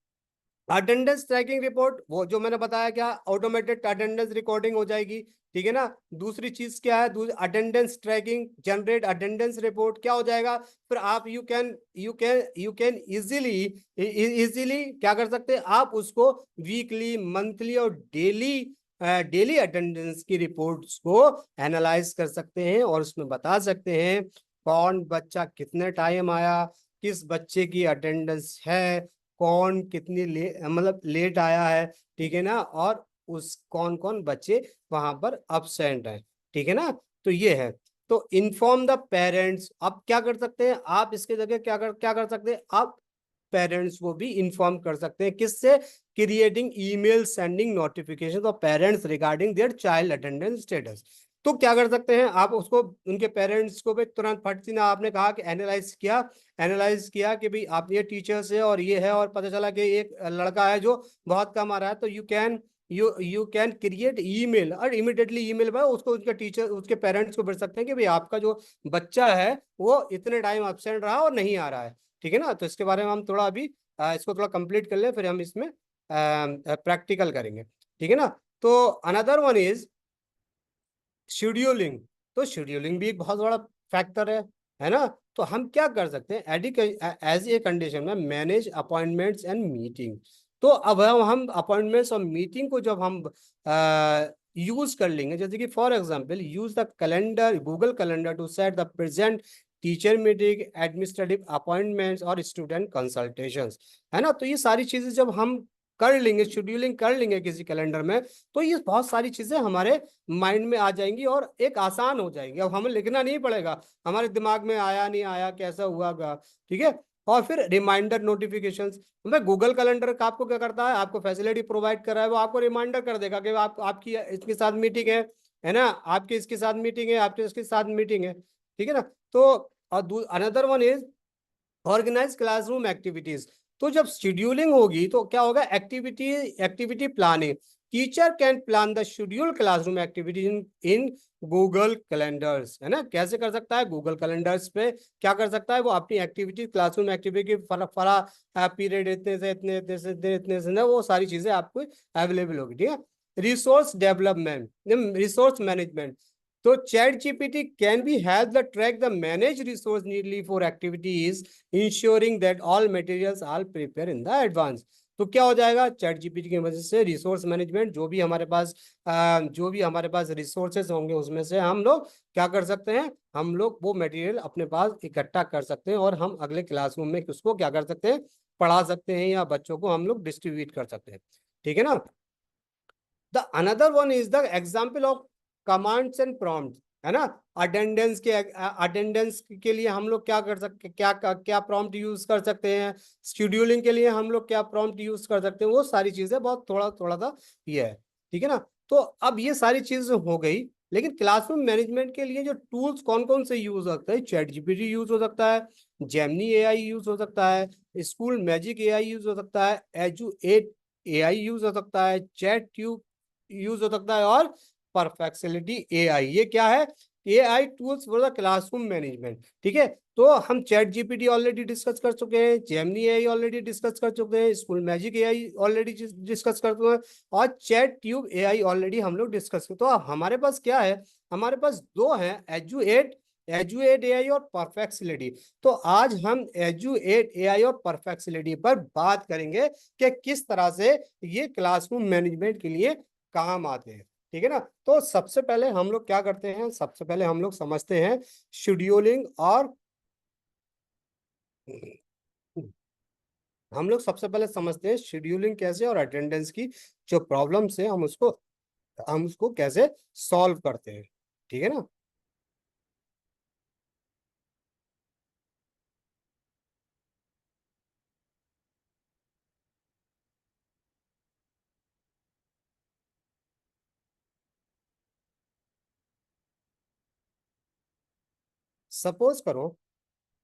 अटेंडेंस ट्रैकिंग रिपोर्ट, वो जो मैंने बताया, क्या ऑटोमेटेड अटेंडेंस रिकॉर्डिंग हो जाएगी, ठीक है ना। दूसरी चीज क्या है, attendance tracking generate attendance report क्या हो जाएगा, फिर आप यू कैन इजीली क्या कर सकते हैं, आप उसको वीकली, मंथली और डेली अटेंडेंस की रिपोर्ट्स को एनालाइज कर सकते हैं, और उसमें बता सकते हैं कौन बच्चा कितने टाइम आया, किस बच्चे की अटेंडेंस है, कौन कितनी मतलब लेट आया है, ठीक है ना, और उस कौन कौन बच्चे वहां पर अब्सेंट है, ठीक है ना। तो ये है। तो इन्फॉर्म द पेरेंट्स, आप क्या कर सकते हैं, आप इसके जगह क्या कर सकते हैं, आप पेरेंट्स को भी इंफॉर्म कर सकते हैं, किससे, creating email sending notification of parents regarding their child attendance status. तो क्या कर सकते हैं, आप उसको उनके पेरेंट्स को भी तुरंत फट सी ना, आपने कहा कि एनालाइज किया कि भाई आप ये टीचर्स है और ये है, और पता चला कि एक लड़का है जो बहुत कम आ रहा है, तो यू कैन क्रिएट ईमेल, और इमीडिएटली ईमेल पर उसको उसके टीचर उसके पेरेंट्स को भेज सकते हैं कि भाई आपका जो बच्चा है वो इतने टाइम अब्सेंट रहा और नहीं आ रहा है, ठीक है ना। तो इसके बारे में हम थोड़ा अभी इसको थोड़ा कंप्लीट कर ले, फिर हम इसमें प्रैक्टिकल करेंगे, ठीक है ना। तो अनदर वन इज शेड्यूलिंग। तो शेड्यूलिंग भी एक बहुत बड़ा फैक्टर है ना। तो हम क्या कर सकते हैं, एज ए कंडीशन में मैनेज अपॉइंटमेंट्स एंड मीटिंग। तो अब हम अपॉइंटमेंट्स और मीटिंग को जब हम यूज कर लेंगे, जैसे कि for example use the calendar, Google calendar to set the present teacher meeting, administrative appointments और स्टूडेंट कंसल्टेशंस, है ना। तो ये सारी चीजें जब हम कर लेंगे, शेड्यूलिंग कर लेंगे किसी कैलेंडर में, तो ये बहुत सारी चीजें हमारे माइंड में आ जाएंगी और एक आसान हो जाएंगी। अब हमें लिखना नहीं पड़ेगा, हमारे दिमाग में आया नहीं आया, कैसा हुआ गा, ठीक है। और फिर रिमाइंडर नोटिफिकेशंस, मैं गूगल कैलेंडर का आपको क्या करता है, आपको फैसिलिटी प्रोवाइड कर रहा है, वो आपको रिमाइंडर कर देगा कि आपकी इसके साथ मीटिंग है ना, आपकी इसके साथ मीटिंग है, आपके इसके साथ मीटिंग है, ठीक है ना। तो another one is organise classroom activities. तो जब शेड्यूलिंग होगी तो क्या होगा, activity planning, teacher can plan the schedule classroom activities in Google calendars, है ना। कैसे कर सकता है, गूगल कैलेंडर्स पे क्या कर सकता है, वो अपनी एक्टिविटी, क्लासरूम एक्टिविटी फरा पीरियड इतने से इतने, इतने से ना, वो सारी चीजें आपको अवेलेबल होगी, ठीक है। Resource development, resource management. तो ChatGPT can be help the track the manage resource neatly for activities, ensuring that all materials are prepare in the advance. तो क्या हो जाएगा, चैट जीपीटी की वजह से रिसोर्स मैनेजमेंट, जो भी हमारे पास रिसोर्सेज होंगे उसमें से हम लोग क्या कर सकते हैं, हम लोग वो मटेरियल अपने पास इकट्ठा कर सकते हैं, और हम अगले क्लासरूम में उसको क्या कर सकते हैं, पढ़ा सकते हैं, या बच्चों को हम लोग डिस्ट्रीब्यूट कर सकते हैं, ठीक है ना। The another one is the example of commands and prompt, है ना। अटेंडेंस के लिए हम लोग क्या कर सकते, क्या प्रॉम्प्ट यूज कर सकते हैं, शेड्यूलिंग के लिए हम लोग क्या प्रॉम्प्ट यूज कर सकते हैं, वो सारी चीजें बहुत थोड़ा थोड़ा सा ये है, ठीक है ना। तो अब ये सारी चीजें हो गई, लेकिन क्लासरूम मैनेजमेंट के लिए जो टूल्स कौन कौन से यूज हो सकते हैं, चैट जीपीटी यूज हो सकता है, जेमिनी एआई यूज हो सकता है, स्कूल मैजिक एआई यूज हो सकता है, एजू एट एआई यूज हो सकता है, चैट ट्यूब यूज हो सकता है, और परफेक्सिलिटी एआई। ये क्या है, AI tools for the classroom management. ठीक है, तो हम चैट जीपीटी ऑलरेडी डिस्कस कर चुके हैं, जेमिनी एआई ऑलरेडी डिस्कस कर चुके हैं, school magic AI already discuss कर चुके हैं, और चैट ट्यूब एआई ऑलरेडी हम लोग डिस्कस कर। तो अब हमारे पास क्या है, हमारे पास दो हैं, एजुएट एजुएट एआई और परफेक्सिलिटी। तो आज हम एजुएट एआई और परफेक्सिलिटी पर बात करेंगे कि किस तरह से ये क्लासरूम मैनेजमेंट के लिए काम आते हैं। ठीक है ना, तो सबसे पहले हम लोग क्या करते हैं, सबसे पहले हम लोग समझते हैं शेड्यूलिंग, और हम लोग सबसे पहले समझते हैं शेड्यूलिंग कैसे, और अटेंडेंस की जो प्रॉब्लम्स है हम उसको कैसे सॉल्व करते हैं। ठीक है ना। सपोज करो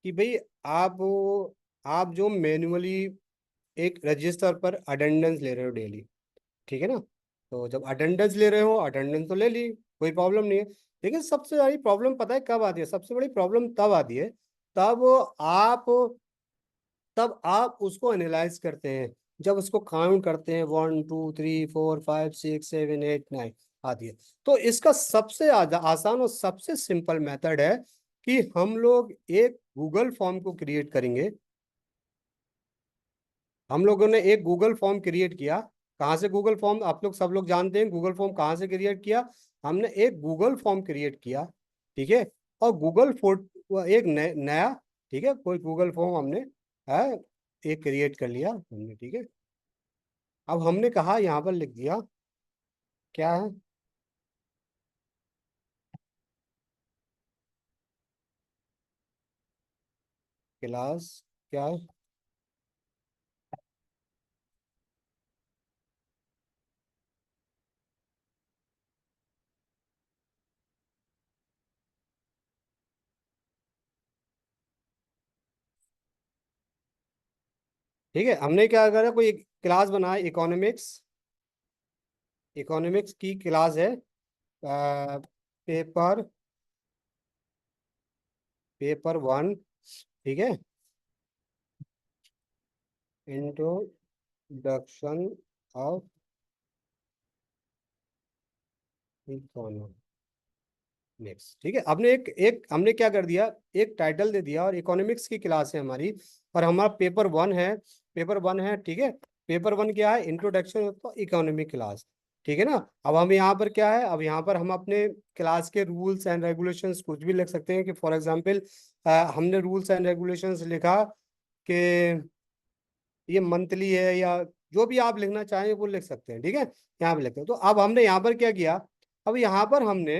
कि भाई आप आप जो मैन्युअली एक रजिस्टर पर अटेंडेंस ले रहे हो डेली। ठीक है ना, तो जब अटेंडेंस ले रहे हो, अटेंडेंस तो ले ली, कोई प्रॉब्लम नहीं है। लेकिन सबसे बड़ी प्रॉब्लम पता है कब आती है, सबसे बड़ी प्रॉब्लम तब आती है, तब आप तब आप उसको एनालाइज करते हैं, जब उसको काउंट करते हैं, 1 2 3 4 5 6 7 8 9 आती है। तो इसका सबसे आसान और सबसे सिंपल मेथड है कि हम लोग एक गूगल फॉर्म को क्रिएट करेंगे। हम लोगों ने एक गूगल फॉर्म क्रिएट किया। कहाँ से गूगल फॉर्म, आप लोग सब लोग जानते हैं गूगल फॉर्म कहाँ से क्रिएट किया। हमने एक गूगल फॉर्म क्रिएट किया। ठीक है, और गूगल फोटो एक नया, ठीक है, कोई गूगल फॉर्म हमने है एक क्रिएट कर लिया हमने। ठीक है, अब हमने कहा यहाँ पर लिख दिया क्या है, क्लास क्या है। ठीक है, हमने क्या करा, कोई क्लास बनाया, इकोनॉमिक्स, इकोनॉमिक्स की क्लास है, पेपर पेपर वन। ठीक है, इंट्रोडक्शन ऑफ इकोनॉमिक्स। ठीक है, हमने एक एक हमने क्या कर दिया, एक टाइटल दे दिया, और इकोनॉमिक्स की क्लास है हमारी, और हमारा पेपर वन है, पेपर वन है। ठीक है, पेपर वन क्या है, इंट्रोडक्शन ऑफ इकोनॉमिक क्लास। ठीक है ना, अब हम यहाँ पर क्या है, अब यहाँ पर हम अपने क्लास के रूल्स एंड रेगुलेशंस कुछ भी लिख सकते हैं, कि फॉर एग्जांपल हमने रूल्स एंड रेगुलेशंस लिखा कि ये मंथली है, या जो भी आप लिखना चाहें वो लिख सकते हैं। ठीक है, यहाँ पे लिखते हैं। तो अब हमने यहाँ पर क्या किया, अब यहाँ पर हमने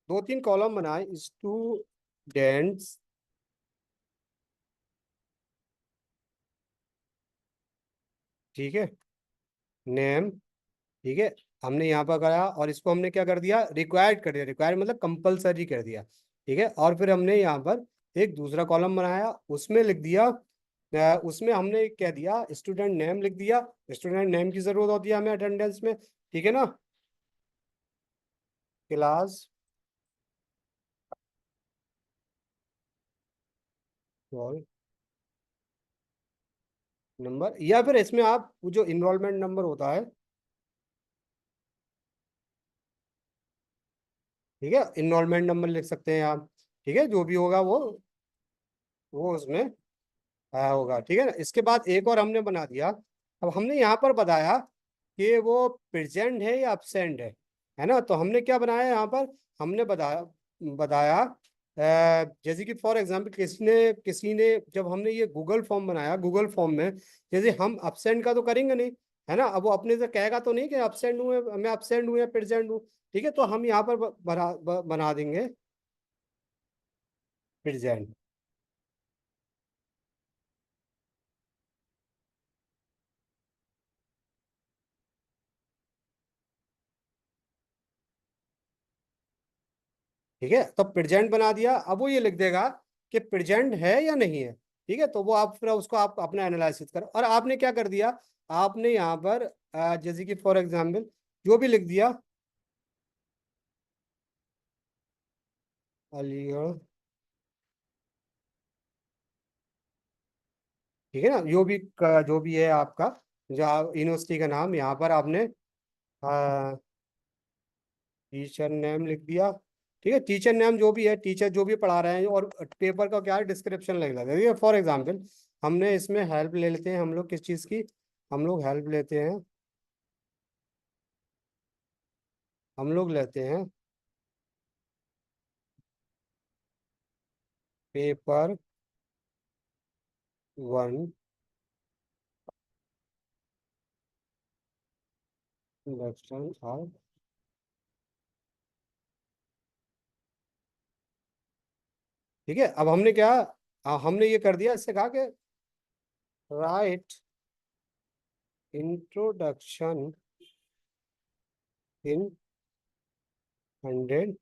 दो तीन कॉलम बनाए, स्टूडेंट्स, ठीक है, नेम, ठीक है, हमने यहाँ पर करा, और इसको हमने क्या कर दिया, रिक्वायर्ड कर दिया, रिक्वायर्ड मतलब कंपलसरी कर दिया। ठीक है, और फिर हमने यहाँ पर एक दूसरा कॉलम बनाया, उसमें लिख दिया, उसमें हमने क्या दिया, स्टूडेंट नेम लिख दिया। स्टूडेंट नेम की जरूरत होती है हमें अटेंडेंस में। ठीक है ना, क्लास रोल नंबर, या फिर इसमें आप वो जो इनरोलमेंट नंबर होता है, ठीक है, इनरोलमेंट नंबर लिख सकते हैं आप। ठीक है, जो भी होगा वो उसमें होगा। ठीक है ना, इसके बाद एक और हमने बना दिया। अब हमने यहाँ पर बताया कि वो प्रेजेंट है या absent है ना। तो हमने क्या बनाया यहाँ पर, हमने बताया बताया जैसे कि फॉर एग्जांपल किसी ने जब हमने ये गूगल फॉर्म बनाया, गूगल फॉर्म में जैसे हम absent का तो करेंगे नहीं, है ना। अब वो अपने से कहेगा तो नहीं कि absent हूँ, मैं absent हूँ या प्रेजेंट हूँ। ठीक है, तो हम यहाँ पर बना देंगे प्रेजेंट। ठीक है, तो प्रेजेंट बना दिया, अब वो ये लिख देगा कि प्रेजेंट है या नहीं है। ठीक है, तो वो आप फिर उसको आप अपना एनालिसिस करो। और आपने क्या कर दिया, आपने यहाँ पर जैसे कि फॉर एग्जांपल जो भी लिख दिया, अलीगढ़, ठीक है ना, जो भी है आपका, जो यूनिवर्सिटी का नाम यहाँ पर आपने टीचर नेम लिख दिया। ठीक है, टीचर नेम जो भी है, टीचर जो भी पढ़ा रहे हैं, और पेपर का क्या है, डिस्क्रिप्शन लिख देते हैं। ठीक है, फॉर एग्जाम्पल हमने इसमें हेल्प ले लेते हैं, हम लोग किस चीज़ की, हम लोग हेल्प लेते हैं, हम लोग लेते हैं पेपर वन इंडक्शन ऑफ। ठीक है, अब हमने क्या, हमने ये कर दिया, इससे कहा कि राइट इंट्रोडक्शन इन 100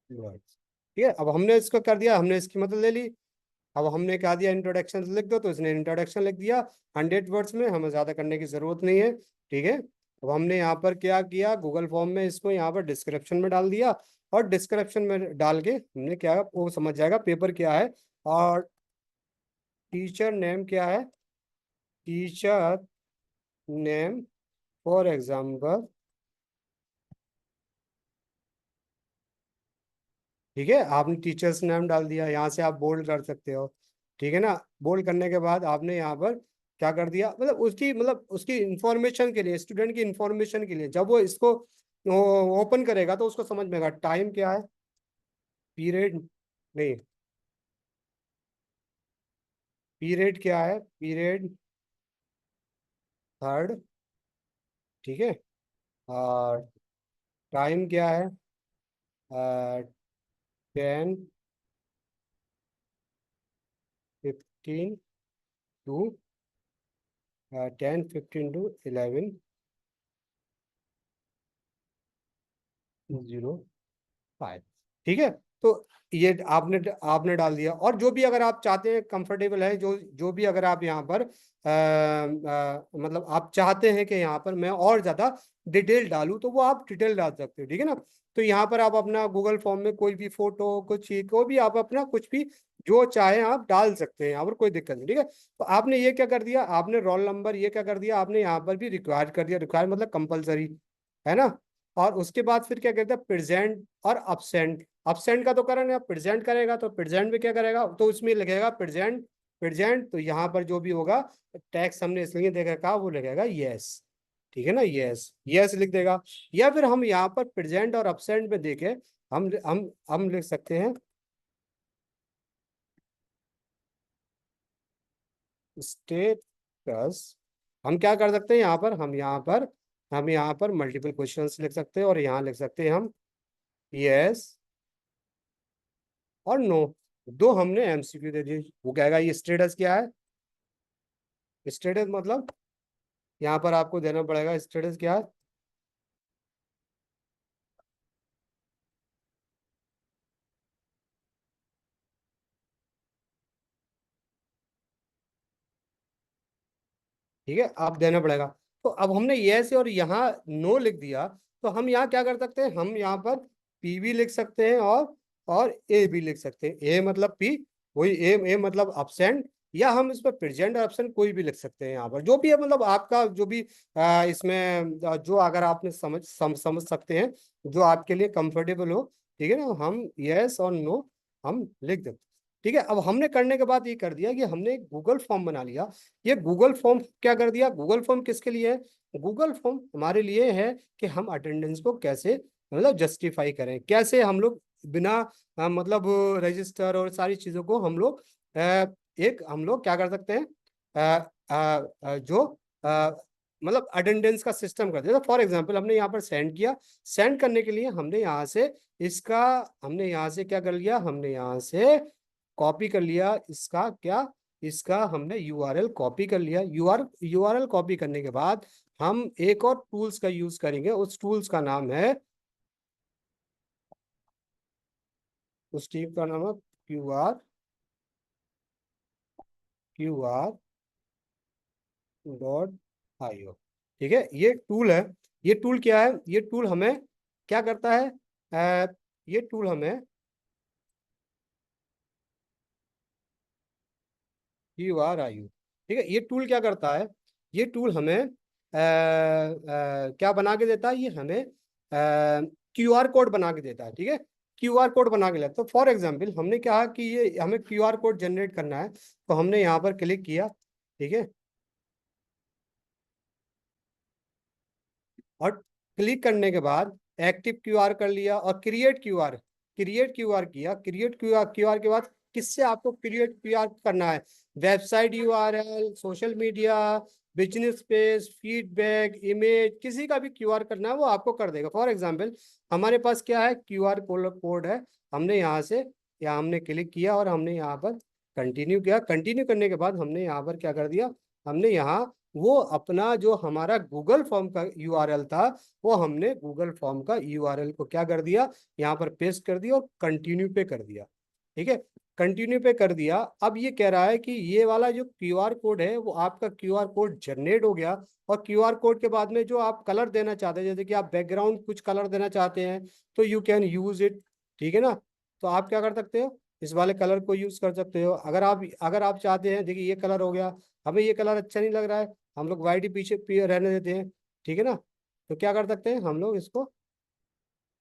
वर्ड्स। ठीक है, अब हमने इसको कर दिया, हमने इसकी मदद ले ली। अब हमने क्या दिया, इंट्रोडक्शन लिख दो, तो इसने इंट्रोडक्शन लिख दिया 100 वर्ड्स में, हमें ज्यादा करने की जरूरत नहीं है। ठीक है, अब हमने यहाँ पर क्या किया, गूगल फॉर्म में इसको यहाँ पर डिस्क्रिप्शन में डाल दिया, और डिस्क्रिप्शन में डाल के हमने क्या, वो समझ जाएगा पेपर क्या है, और टीचर नेम क्या है, टीचर नेम फॉर एग्जाम्पल। ठीक है, आपने टीचर्स नाम डाल दिया, यहाँ से आप बोल्ड कर सकते हो। ठीक है ना, बोल्ड करने के बाद आपने यहाँ पर क्या कर दिया, मतलब उसकी इंफॉर्मेशन के लिए, स्टूडेंट की इंफॉर्मेशन के लिए, जब वो इसको ओपन करेगा तो उसको समझ में आएगा टाइम क्या है, पीरियड नहीं, पीरियड क्या है, पीरियड थर्ड। ठीक है, और टाइम क्या है, 10:15 टू 11:15 to 11:05। ठीक है, तो ये आपने आपने डाल दिया, और जो भी अगर आप चाहते हैं, कंफर्टेबल है, जो जो भी अगर आप यहाँ पर मतलब आप चाहते हैं कि यहाँ पर मैं और ज्यादा डिटेल डालूं, तो वो आप डिटेल डाल सकते हो। ठीक है ना, तो यहाँ पर आप अपना गूगल फॉर्म में कोई भी फोटो, कुछ कोई भी आप अपना कुछ भी जो चाहे आप डाल सकते हैं, यहाँ पर कोई दिक्कत नहीं। ठीक है, तो आपने ये क्या कर दिया, आपने रोल नंबर ये क्या कर दिया, आपने यहाँ पर भी रिक्वायर कर दिया, रिक्वायर मतलब कंपलसरी है ना। और उसके बाद फिर क्या कहते हैं, प्रेजेंट और absent। absent का तो करें ना, प्रेजेंट करेगा तो प्रेजेंट में क्या करेगा, तो उसमें लिखेगा प्रेजेंट, प्रेजेंट, तो यहाँ पर जो भी होगा टैक्स हमने इसलिए देखा, वो लिखेगा यस। ठीक है ना, यस यस लिख देगा। या फिर हम यहाँ पर प्रेजेंट और absent में देखे, हम लिख सकते हैं स्टेटस। हम क्या कर सकते हैं यहाँ पर, हम यहाँ पर मल्टीपल क्वेश्चंस लिख सकते हैं, और यहाँ लिख सकते हैं हम यस और नो। दो हमने एमसीक्यू दे दिए, वो कहेगा ये स्टेटस क्या है, स्टेटस मतलब यहाँ पर आपको देना पड़ेगा स्टेटस क्या है। ठीक है, आप देना पड़ेगा। तो अब हमने यस और यहाँ नो लिख दिया, तो हम यहाँ क्या कर सकते हैं, हम यहाँ पर पी भी लिख सकते हैं, और ए भी लिख सकते हैं। ए मतलब पी, वही ए मतलब absent, या हम इस पर प्रेजेंट और एब्सेंट कोई भी लिख सकते हैं, यहाँ पर जो भी है, मतलब आपका जो भी इसमें जो अगर आपने समझ सकते हैं, जो आपके लिए कंफर्टेबल हो। ठीक है ना, हम यस और नो हम लिख देते हैं। ठीक है, अब हमने करने के बाद ये कर दिया कि हमने एक गूगल फॉर्म बना लिया। ये गूगल फॉर्म क्या कर दिया, गूगल फॉर्म किसके लिए है, गूगल फॉर्म हमारे लिए है कि हम अटेंडेंस को कैसे मतलब जस्टिफाई करें, कैसे हम लोग बिना मतलब रजिस्टर और सारी चीजों को हम लोग एक हम लोग क्या कर सकते हैं, जो मतलब अटेंडेंस का सिस्टम कर दिया। फॉर एग्जांपल हमने यहाँ पर सेंड किया, सेंड करने के लिए हमने यहाँ से इसका, हमने यहाँ से क्या कर लिया, हमने यहाँ से कॉपी कर लिया इसका क्या, इसका हमने यूआरएल कॉपी कर लिया। यूआरएल कॉपी करने के बाद हम एक और टूल्स का यूज करेंगे, उस टूल्स का नाम है, उस टीम का नाम है QR.io। ठीक है, ये टूल है। ये टूल क्या है, ये टूल हमें क्या करता है, ये टूल हमें QRIU, ठीक है। ये टूल क्या करता है, ये टूल हमें क्या बना के देता है, ये हमें QR कोड बना के देता है, ठीक है। QR कोड बना के लेता है। तो फॉर एग्जाम्पल हमने क्या कि ये हमें QR कोड जनरेट करना है, तो हमने यहाँ पर क्लिक किया, ठीक है। और क्लिक करने के बाद एक्टिव क्यूआर कर लिया और क्रिएट क्यूआर किया। क्रिएट क्यूआर के बाद किससे आपको क्रिएट क्यूआर करना है, website URL, social media, business page, feedback, image, किसी का भी क्यूआर करना है वो आपको कर देगा। फॉर एग्जांपल हमारे पास क्या है, क्यूआर कोड है, हमने यहाँ से यहाँ हमने क्लिक किया और हमने यहाँ पर कंटिन्यू किया। कंटिन्यू करने के बाद हमने यहाँ पर क्या कर दिया, हमने यहाँ वो अपना जो हमारा गूगल फॉर्म का यूआरएल था, वो हमने गूगल फॉर्म का यूआरएल को क्या कर दिया, यहाँ पर पेस्ट कर दिया और कंटिन्यू पे कर दिया, ठीक है। कंटिन्यू पे कर दिया। अब ये कह रहा है कि ये वाला जो क्यूआर कोड है वो आपका क्यूआर कोड जनरेट हो गया। और क्यूआर कोड के बाद में जो आप कलर देना चाहते हैं, जैसे कि आप बैकग्राउंड कुछ कलर देना चाहते हैं, तो यू कैन यूज इट, ठीक है ना। तो आप क्या कर सकते हो, इस वाले कलर को यूज कर सकते हो। अगर आप चाहते हैं, देखिए ये कलर हो गया, हमें ये कलर अच्छा नहीं लग रहा है, हम लोग वाइट ही रहने देते हैं, ठीक है ना। तो क्या कर सकते हैं, हम लोग इसको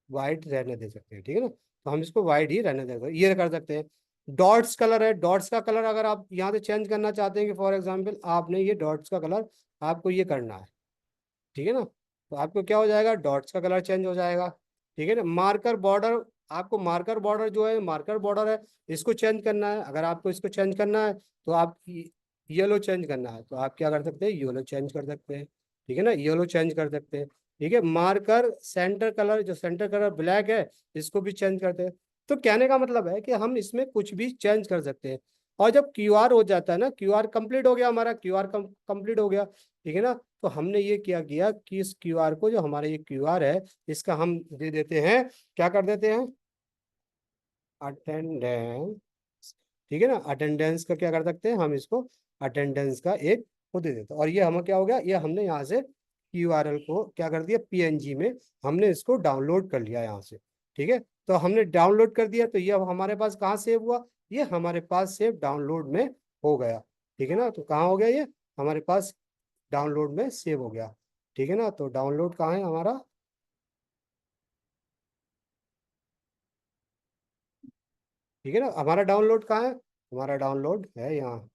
वाइट रहने दे सकते हैं, ठीक है ना। तो हम इसको वाइट ही रहने दे सकते हैं, ये कर सकते हैं। डॉट्स कलर है, डॉट्स का कलर अगर आप यहाँ से चेंज करना चाहते हैं कि फॉर एग्जांपल आपने ये डॉट्स का कलर आपको ये करना है, ठीक है ना। तो आपको क्या हो जाएगा, डॉट्स का कलर चेंज हो जाएगा, ठीक है ना। मार्कर बॉर्डर, आपको मार्कर बॉर्डर जो है, मार्कर बॉर्डर है, इसको चेंज करना है। अगर आपको इसको चेंज करना है तो आप येलो चेंज करना है, तो आप क्या कर सकते हैं, येलो चेंज कर सकते हैं, ठीक है ना, येलो चेंज कर सकते हैं, ठीक है। मार्कर सेंटर कलर, जो सेंटर कलर ब्लैक है, इसको भी चेंज करते हैं। तो कहने का मतलब है कि हम इसमें कुछ भी चेंज कर सकते हैं। और जब क्यूआर हो जाता है ना, क्यूआर कंप्लीट हो गया, हमारा क्यूआर कंप्लीट हो गया, ठीक है ना। तो हमने ये क्या किया कि इस क्यूआर को, जो हमारा ये क्यूआर है, इसका हम दे देते हैं, क्या कर देते हैं, अटेंडेंस, ठीक है ना। अटेंडेंस का क्या कर सकते हैं हम, इसको अटेंडेंस का एक वो दे देते हैं। और ये हमें क्या हो गया, ये हमने यहाँ से क्यूआरएल को क्या कर दिया, PNG में हमने इसको डाउनलोड कर लिया यहाँ से, ठीक है। तो हमने डाउनलोड कर दिया, तो ये अब हमारे पास कहाँ सेव हुआ, ये हमारे पास सेव डाउनलोड में हो गया, ठीक है ना। तो कहाँ हो गया, ये हमारे पास डाउनलोड में सेव हो गया, ठीक है ना। तो डाउनलोड कहाँ है हमारा, ठीक है ना, हमारा डाउनलोड कहाँ है, हमारा डाउनलोड है यहाँ,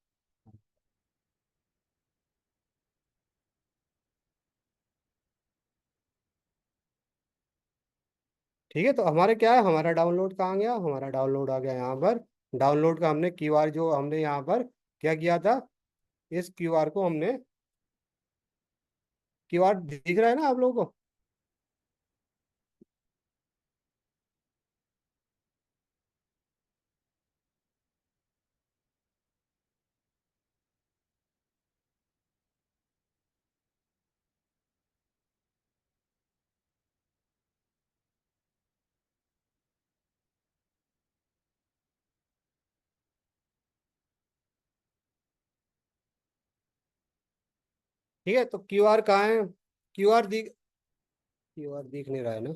ठीक है। तो हमारे क्या है, हमारा डाउनलोड कहाँ गया, हमारा डाउनलोड आ गया यहाँ पर। डाउनलोड का हमने क्यूआर जो हमने यहाँ पर क्या किया था, इस क्यूआर को हमने, क्यूआर दिख रहा है ना आप लोगों को, ठीक है। तो क्यूआर कहाँ है, क्यूआर दिख नहीं रहा है ना,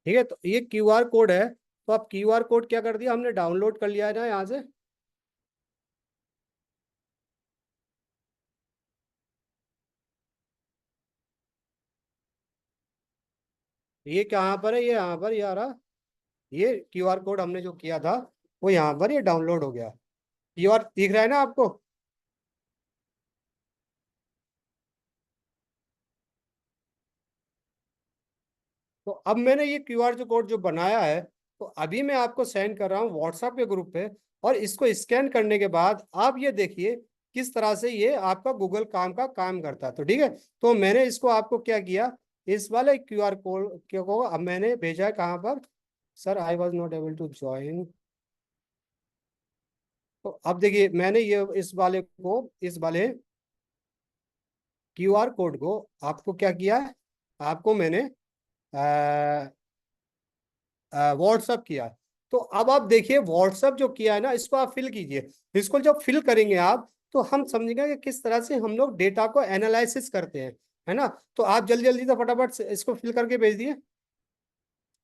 ठीक है। तो ये क्यूआर कोड है, तो अब क्यूआर कोड क्या कर दिया, हमने डाउनलोड कर लिया है ना यहाँ से। ये कहाँ पर है, ये यहाँ पर, ये आ रहा, ये क्यूआर कोड हमने जो किया था वो यहाँ पर ये डाउनलोड हो गया। क्यूआर दिख रहा है ना आपको। तो अब मैंने ये क्यूआर जो कोड जो बनाया है, तो अभी मैं आपको सेंड कर रहा हूँ व्हाट्सएप के ग्रुप पे। और इसको स्कैन करने के बाद आप ये देखिए किस तरह से ये आपका गूगल काम का काम करता है, तो ठीक है। तो मैंने इसको आपको क्या किया, इस वाले क्यूआर कोड को अब मैंने भेजा है कहाँ पर, sir I was not able to join. तो अब देखिए मैंने ये इस वाले क्यूआर कोड को आपको क्या किया है, आपको मैंने व्हाट्सअप किया। तो अब आप देखिए व्हाट्सएप जो किया है ना, इसको आप फिल कीजिए। इसको जब फिल करेंगे आप, तो हम समझेंगे कि किस तरह से हम लोग डेटा को एनालिसिस करते हैं, है ना। तो आप जल्दी जल्दी से फटाफट से इसको फिल करके भेज दिए।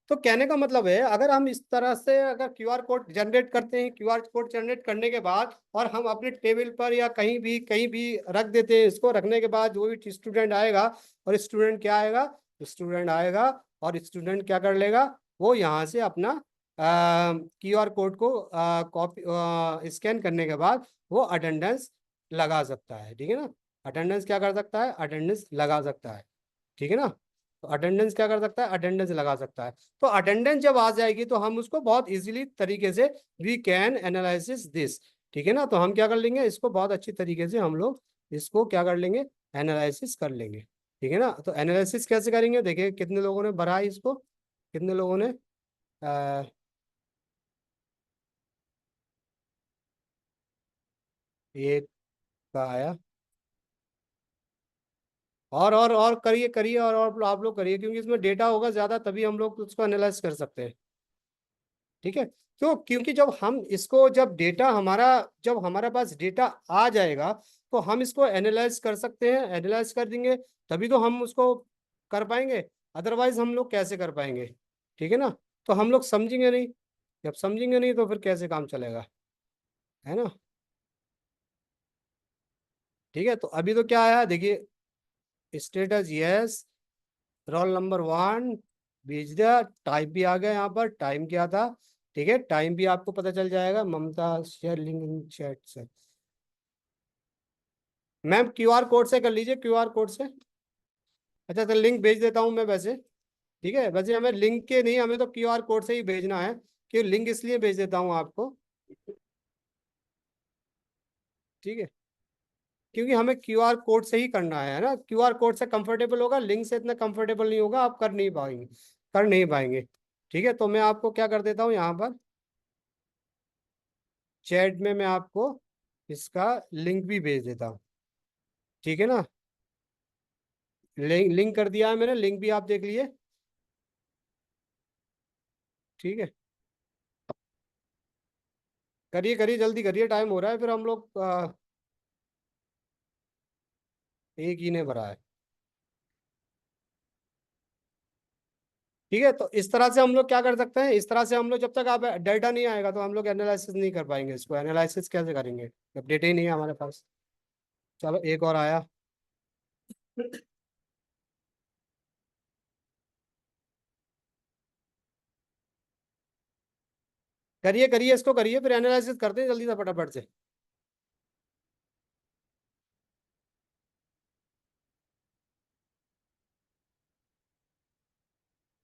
तो कहने का मतलब है, अगर हम इस तरह से अगर क्यूआर कोड जनरेट करते हैं, क्यूआर कोड जनरेट करने के बाद और हम अपने टेबल पर या कहीं भी रख देते हैं, इसको रखने के बाद जो भी स्टूडेंट आएगा, और स्टूडेंट क्या आएगा, स्टूडेंट आएगा और स्टूडेंट क्या कर लेगा, वो यहाँ से अपना क्यूआर कोड को कॉपी स्कैन करने के बाद वो अटेंडेंस लगा सकता है, ठीक है ना। अटेंडेंस क्या कर सकता है, अटेंडेंस लगा सकता है, ठीक है ना। तो अटेंडेंस क्या कर सकता है, अटेंडेंस लगा सकता है। तो अटेंडेंस जब आ जाएगी तो हम उसको बहुत इजीली तरीके से वी कैन एनालिसिस दिस, ठीक है ना। तो हम क्या कर लेंगे, इसको बहुत अच्छी तरीके से हम लोग इसको क्या कर लेंगे, एनालिसिस कर लेंगे, ठीक है ना। तो एनालिसिस कैसे करेंगे, देखिए कितने लोगों ने भरा है इसको, कितने लोगों ने एक का आया। और करिए करिए और आप लोग करिए, क्योंकि इसमें डेटा होगा ज्यादा, तभी हम लोग उसको एनालाइज कर सकते हैं, ठीक है। क्यों, क्योंकि जब हम इसको जब डेटा हमारा जब हमारे पास डेटा आ जाएगा, तो हम इसको एनालाइज कर सकते हैं, एनालाइज कर देंगे, तभी तो हम उसको कर पाएंगे। अदरवाइज हम लोग कैसे कर पाएंगे, ठीक है ना। तो हम लोग समझेंगे नहीं, जब समझेंगे नहीं तो फिर कैसे काम चलेगा, है ना। ठीक है, तो अभी तो क्या आया देखिए, स्टेटस यस, रोल नंबर 1 भेज दिया, टाइप भी आ गया, यहाँ पर टाइम क्या था, ठीक है, टाइम भी आपको पता चल जाएगा। ममता शेयर लिंक इन चैट से, मैम क्यूआर कोड से कर लीजिए, क्यूआर कोड से। अच्छा, तो लिंक भेज देता हूँ मैं वैसे, ठीक है। वैसे हमें लिंक के नहीं, हमें तो क्यूआर कोड से ही भेजना है, कि लिंक इसलिए भेज देता हूँ आपको, ठीक है, क्योंकि हमें क्यूआर कोड से ही करना है ना। क्यूआर कोड से कंफर्टेबल होगा, लिंक से इतना कंफर्टेबल नहीं होगा, आप कर नहीं पाएंगे। ठीक है, तो मैं आपको क्या कर देता हूँ यहाँ पर चैट में, मैं आपको इसका लिंक भी भेज देता हूँ, ठीक है ना। लिंक कर दिया है मैंने, लिंक भी आप देख लिए, ठीक है। करिए करिए, जल्दी करिए, टाइम हो रहा है, फिर हम लोग एक ही ने भरा है, ठीक है। तो इस तरह से हम लोग क्या कर सकते हैं, इस तरह से हम लोग जब तक आप डेटा नहीं आएगा तो हम लोग एनालिसिस नहीं कर पाएंगे। इसको एनालिसिस कैसे करेंगे जब डेटा ही नहीं है हमारे पास। चलो एक और आया, करिए करिए, इसको करिए, फिर एनालिसिस करते हैं जल्दी से फटाफट से।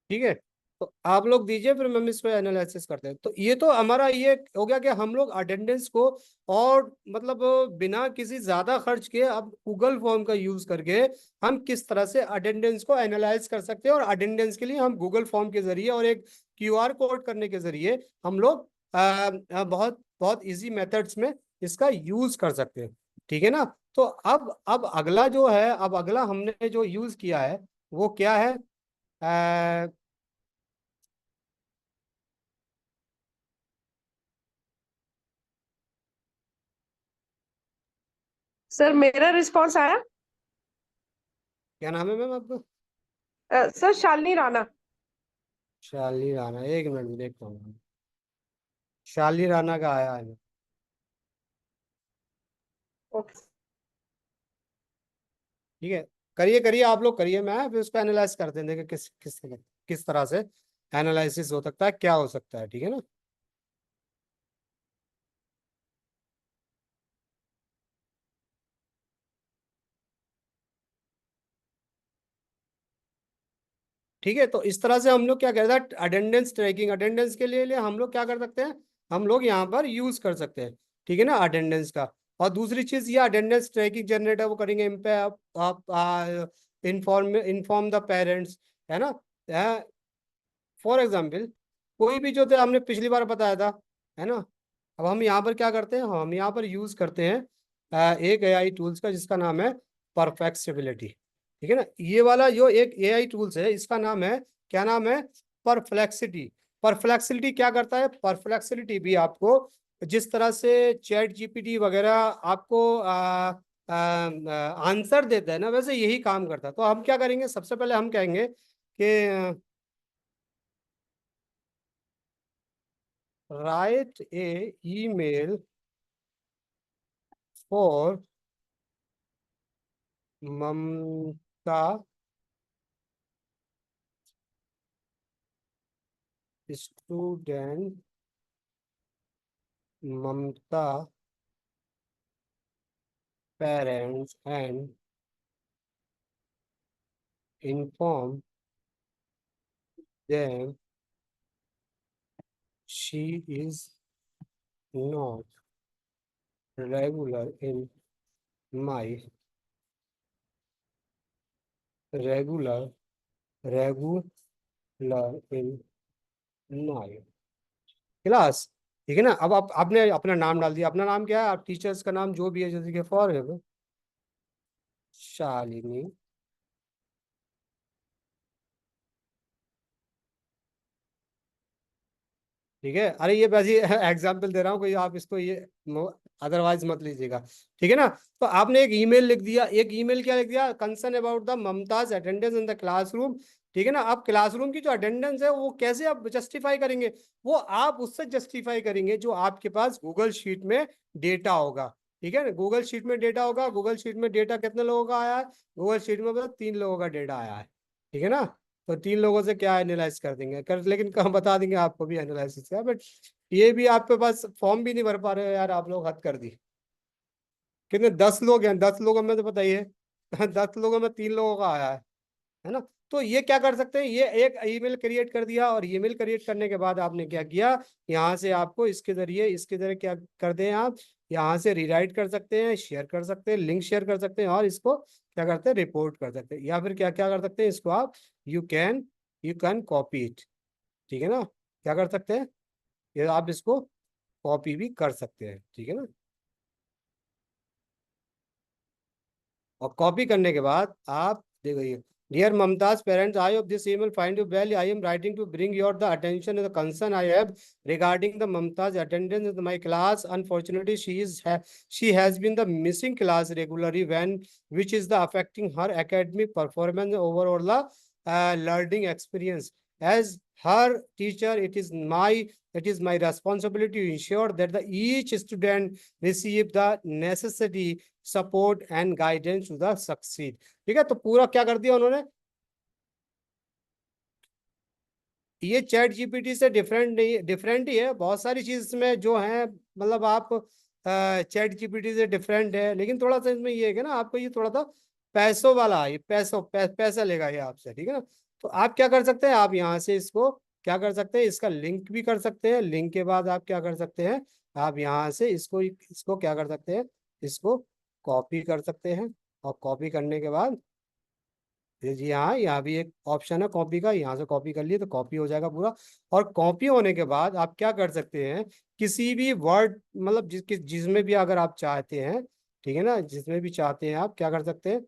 ठीक है, तो आप लोग दीजिए, फिर हम इस पे एनालिसिस करते हैं। तो ये तो हमारा ये हो गया कि हम लोग अटेंडेंस को, और मतलब बिना किसी ज्यादा खर्च के, अब गूगल फॉर्म का यूज करके हम किस तरह से अटेंडेंस को एनालाइज कर सकते हैं। और अटेंडेंस के लिए हम गूगल फॉर्म के जरिए और एक क्यूआर कोड करने के जरिए हम लोग बहुत बहुत इजी मेथड्स में इसका यूज कर सकते हैं, ठीक है ना। तो अब अगला जो है, अब अगला हमने जो यूज किया है वो क्या है, सर मेरा रिस्पॉन्स आया। क्या नाम है मैम आपका। सर शालिनी राणा। शाली राणा, एक मिनट देखता हूँ। शाली राणा का आया है, ओके। ठीक है। करिए करिए, आप लोग करिए, मैं फिर उसको एनालाइज करते हैं, देखिए किस तरह से एनालिसिस हो सकता है, क्या हो सकता है, ठीक है ना। ठीक है, तो इस तरह से हम लोग क्या करते हैं, अटेंडेंस ट्रैकिंग, अटेंडेंस के लिए हम लोग क्या कर सकते हैं, हम लोग यहाँ पर यूज कर सकते हैं, ठीक है ना, अटेंडेंस का। और दूसरी चीज ये अटेंडेंस ट्रैकिंग जनरेटर वो करेंगे, इन पे आप इन्फॉर्म द पेरेंट्स, है ना। फॉर एग्जाम्पल, कोई भी जो थे हमने पिछली बार बताया था, है ना। अब हम यहाँ पर क्या करते हैं, हम यहाँ पर यूज करते हैं एक एआई टूल्स का, जिसका नाम है परफेक्सिबिलिटी, ठीक है ना। ये वाला जो एक एआई टूल्स है, इसका नाम है, क्या नाम है, परफ्लेक्सिटी। परफ्लेक्सिलिटी क्या करता है? परफ्लेक्सिलिटी भी आपको जिस तरह से चैट जीपीटी वगैरह आपको आंसर देता है ना, वैसे यही काम करता है। तो हम क्या करेंगे, सबसे पहले हम कहेंगे कि write a email for Mamta student, Mamta parents and inform them she is not regular in my regular regular in my class. ठीक है ना? अब आप आपने अपना नाम डाल दिया। अपना नाम क्या है? आप टीचर्स का नाम जो भी है, जैसे कि फॉर शालिनी। ठीक है, अरे ये वैसे एग्जाम्पल दे रहा हूँ, कोई आप इसको ये अदरवाइज मत लीजिएगा। ठीक है ना? तो आपने एक ईमेल लिख दिया। एक ईमेल क्या लिख दिया? Concern about the Mumtaz attendance in the classroom. ठीक है ना? आप क्लासरूम की जो अटेंडेंस है वो कैसे आप जस्टिफाई करेंगे? वो आप उससे जस्टिफाई करेंगे जो आपके पास गूगल शीट में डेटा होगा। ठीक है ना? गूगल शीट में डेटा होगा। गूगल शीट में डेटा कितने लोगों का आया है? गूगल शीट में मतलब 3 लोगों का डेटा आया है। ठीक है ना? तो 3 लोगों से क्या एनालाइज कर देंगे कर, लेकिन कहाँ बता देंगे आपको भी एनालिसिस का। बट ये भी आपके पास फॉर्म भी नहीं भर पा रहे हो यार, आप लोग हद कर दी। कितने 10 लोग हैं? 10 लोगों में तो बताइए 10 लोगों में 3 लोगों का आया है ना? तो ये क्या कर सकते हैं, ये एक ईमेल क्रिएट कर दिया, और ईमेल क्रिएट करने के बाद आपने क्या किया, यहाँ से आपको इसके जरिए क्या कर दें आप, यहाँ से रीराइट कर सकते हैं, शेयर कर सकते हैं, लिंक शेयर कर सकते हैं, और इसको क्या करते हैं, रिपोर्ट कर सकते हैं, या फिर क्या क्या कर सकते हैं, इसको आप यू कैन कॉपी इट। ठीक है ना? क्या कर सकते हैं, ये आप इसको कॉपी भी कर सकते हैं। ठीक है ना? और कॉपी करने के बाद आप देखो ये, dear Mumtaz parents, I of this email find you well, I am writing to bring your the attention the concern I have regarding the Mumtaz attendance in my class. Unfortunately, she has been the missing class regularly when which is the affecting her academic performance overall the learning experience. As her teacher, it is my responsibility to ensure that the each student receive the necessary support and guidance to the succeed. ठीक है, तो पूरा क्या कर दिया उन्होंने, ये ChatGPT से डिफरेंट नहीं, डिफरेंट ही है बहुत सारी चीज इसमें जो है, मतलब आप चैट जीपीटी से डिफरेंट है, लेकिन थोड़ा सा इसमें ये है कि ना आपको ये थोड़ा सा पैसों वाला है, ये पैसा लेगा ये आपसे। ठीक है ना? तो आप क्या कर सकते हैं, आप यहाँ से इसको क्या कर सकते हैं, इसका लिंक भी कर सकते हैं। लिंक के बाद आप क्या कर सकते हैं, आप यहाँ से इसको इसको क्या कर सकते हैं, इसको कॉपी कर सकते हैं। और कॉपी करने के बाद ये जी हाँ, यहाँ भी एक ऑप्शन है कॉपी का, यहाँ से कॉपी कर लिए तो कॉपी हो जाएगा पूरा। और कॉपी होने के बाद आप क्या कर सकते हैं, किसी भी वर्ड मतलब जिसमें भी अगर आप चाहते हैं, ठीक है ना, जिसमें भी चाहते हैं आप क्या कर सकते हैं,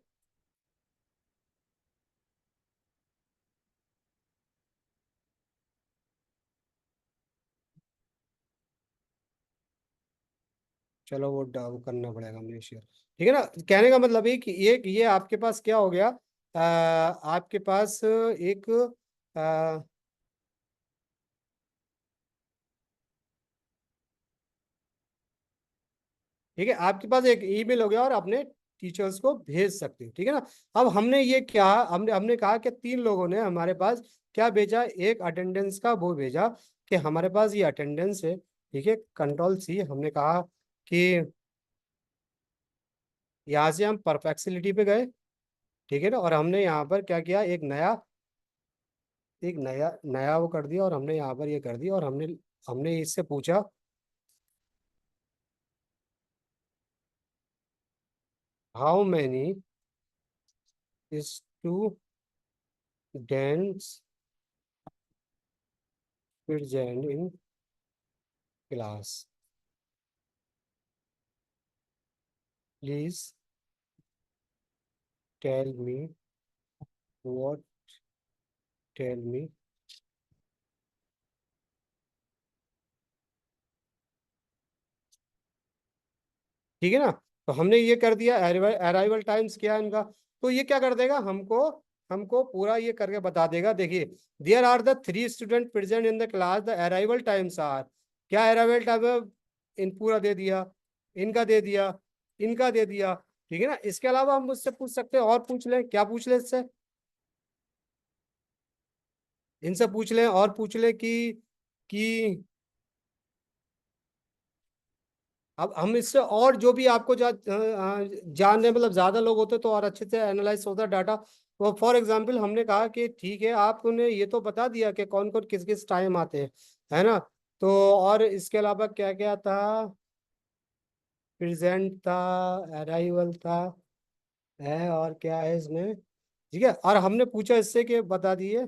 चलो वो वो करना पड़ेगा मुझे शेयर। ठीक है ना? कहने का मतलब है कि एक ये आपके पास क्या हो गया, आपके पास एक ठीक है, आपके पास एक ईमेल हो गया और अपने टीचर्स को भेज सकते हैं। ठीक है ना? अब हमने ये क्या, हमने हमने कहा कि 3 लोगों ने हमारे पास क्या भेजा, एक अटेंडेंस का वो भेजा कि हमारे पास ये अटेंडेंस है। ठीक है, कंट्रोल C, हमने कहा कि यहाँ से हम परप्लेक्सिलिटी पे गए। ठीक है ना? और हमने यहाँ पर क्या किया, एक नया नया वो कर दिया, और हमने यहाँ पर ये कर दिया, और हमने हमने इससे पूछा how many students present in class, please tell me what tell me ठीक है ना। तो हमने ये कर दिया, अराइवल टाइम्स क्या है इनका। तो ये क्या कर देगा हमको, हमको पूरा ये करके बता देगा। देखिए, there are the 3 student present in the class, the arrival times are, क्या अराइवल टाइम है, इन पूरा दे दिया, इनका दे दिया, इनका दे दिया। ठीक है ना। इसके अलावा हम मुझसे पूछ सकते हैं, और पूछ लें, क्या पूछ लें इससे, इनसे पूछ लें, और पूछ लें कि अब हम इससे और जो भी आपको जानने, मतलब ज्यादा लोग होते तो और अच्छे से एनालाइज होता डाटा। तो फॉर एग्जांपल हमने कहा कि ठीक है, आपने ये तो बता दिया कि कौन कौन किस किस टाइम आते हैं, है ना। तो और इसके अलावा क्या क्या था, प्रेजेंट था, अराइवल था, है, और क्या है इसमें। ठीक है, और हमने पूछा इससे कि बता दिए।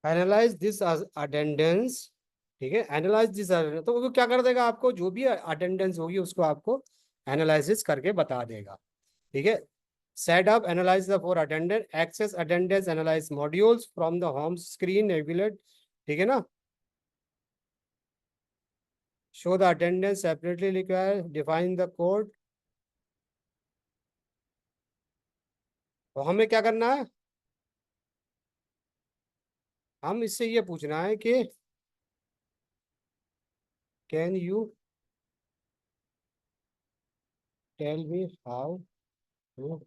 Analyse this attendance. ठीक है, एनालाइज दिस, तो वो क्या कर देगा, आपको जो भी अटेंडेंस होगी उसको आपको एनालिसिस करके बता देगा। ठीक है। Set up analyze the for attendance, access attendance analyze modules from the home screen एविलेट। ठीक है ना। Show the attendance separately require, define the code. तो हमें क्या करना है, हम इससे ये पूछना है कि can you tell me how to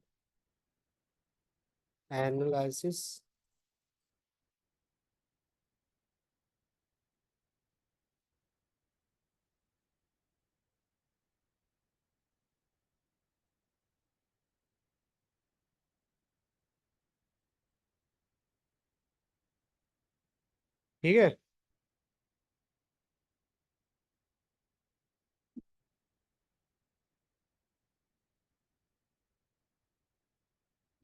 analysis. ठीक है।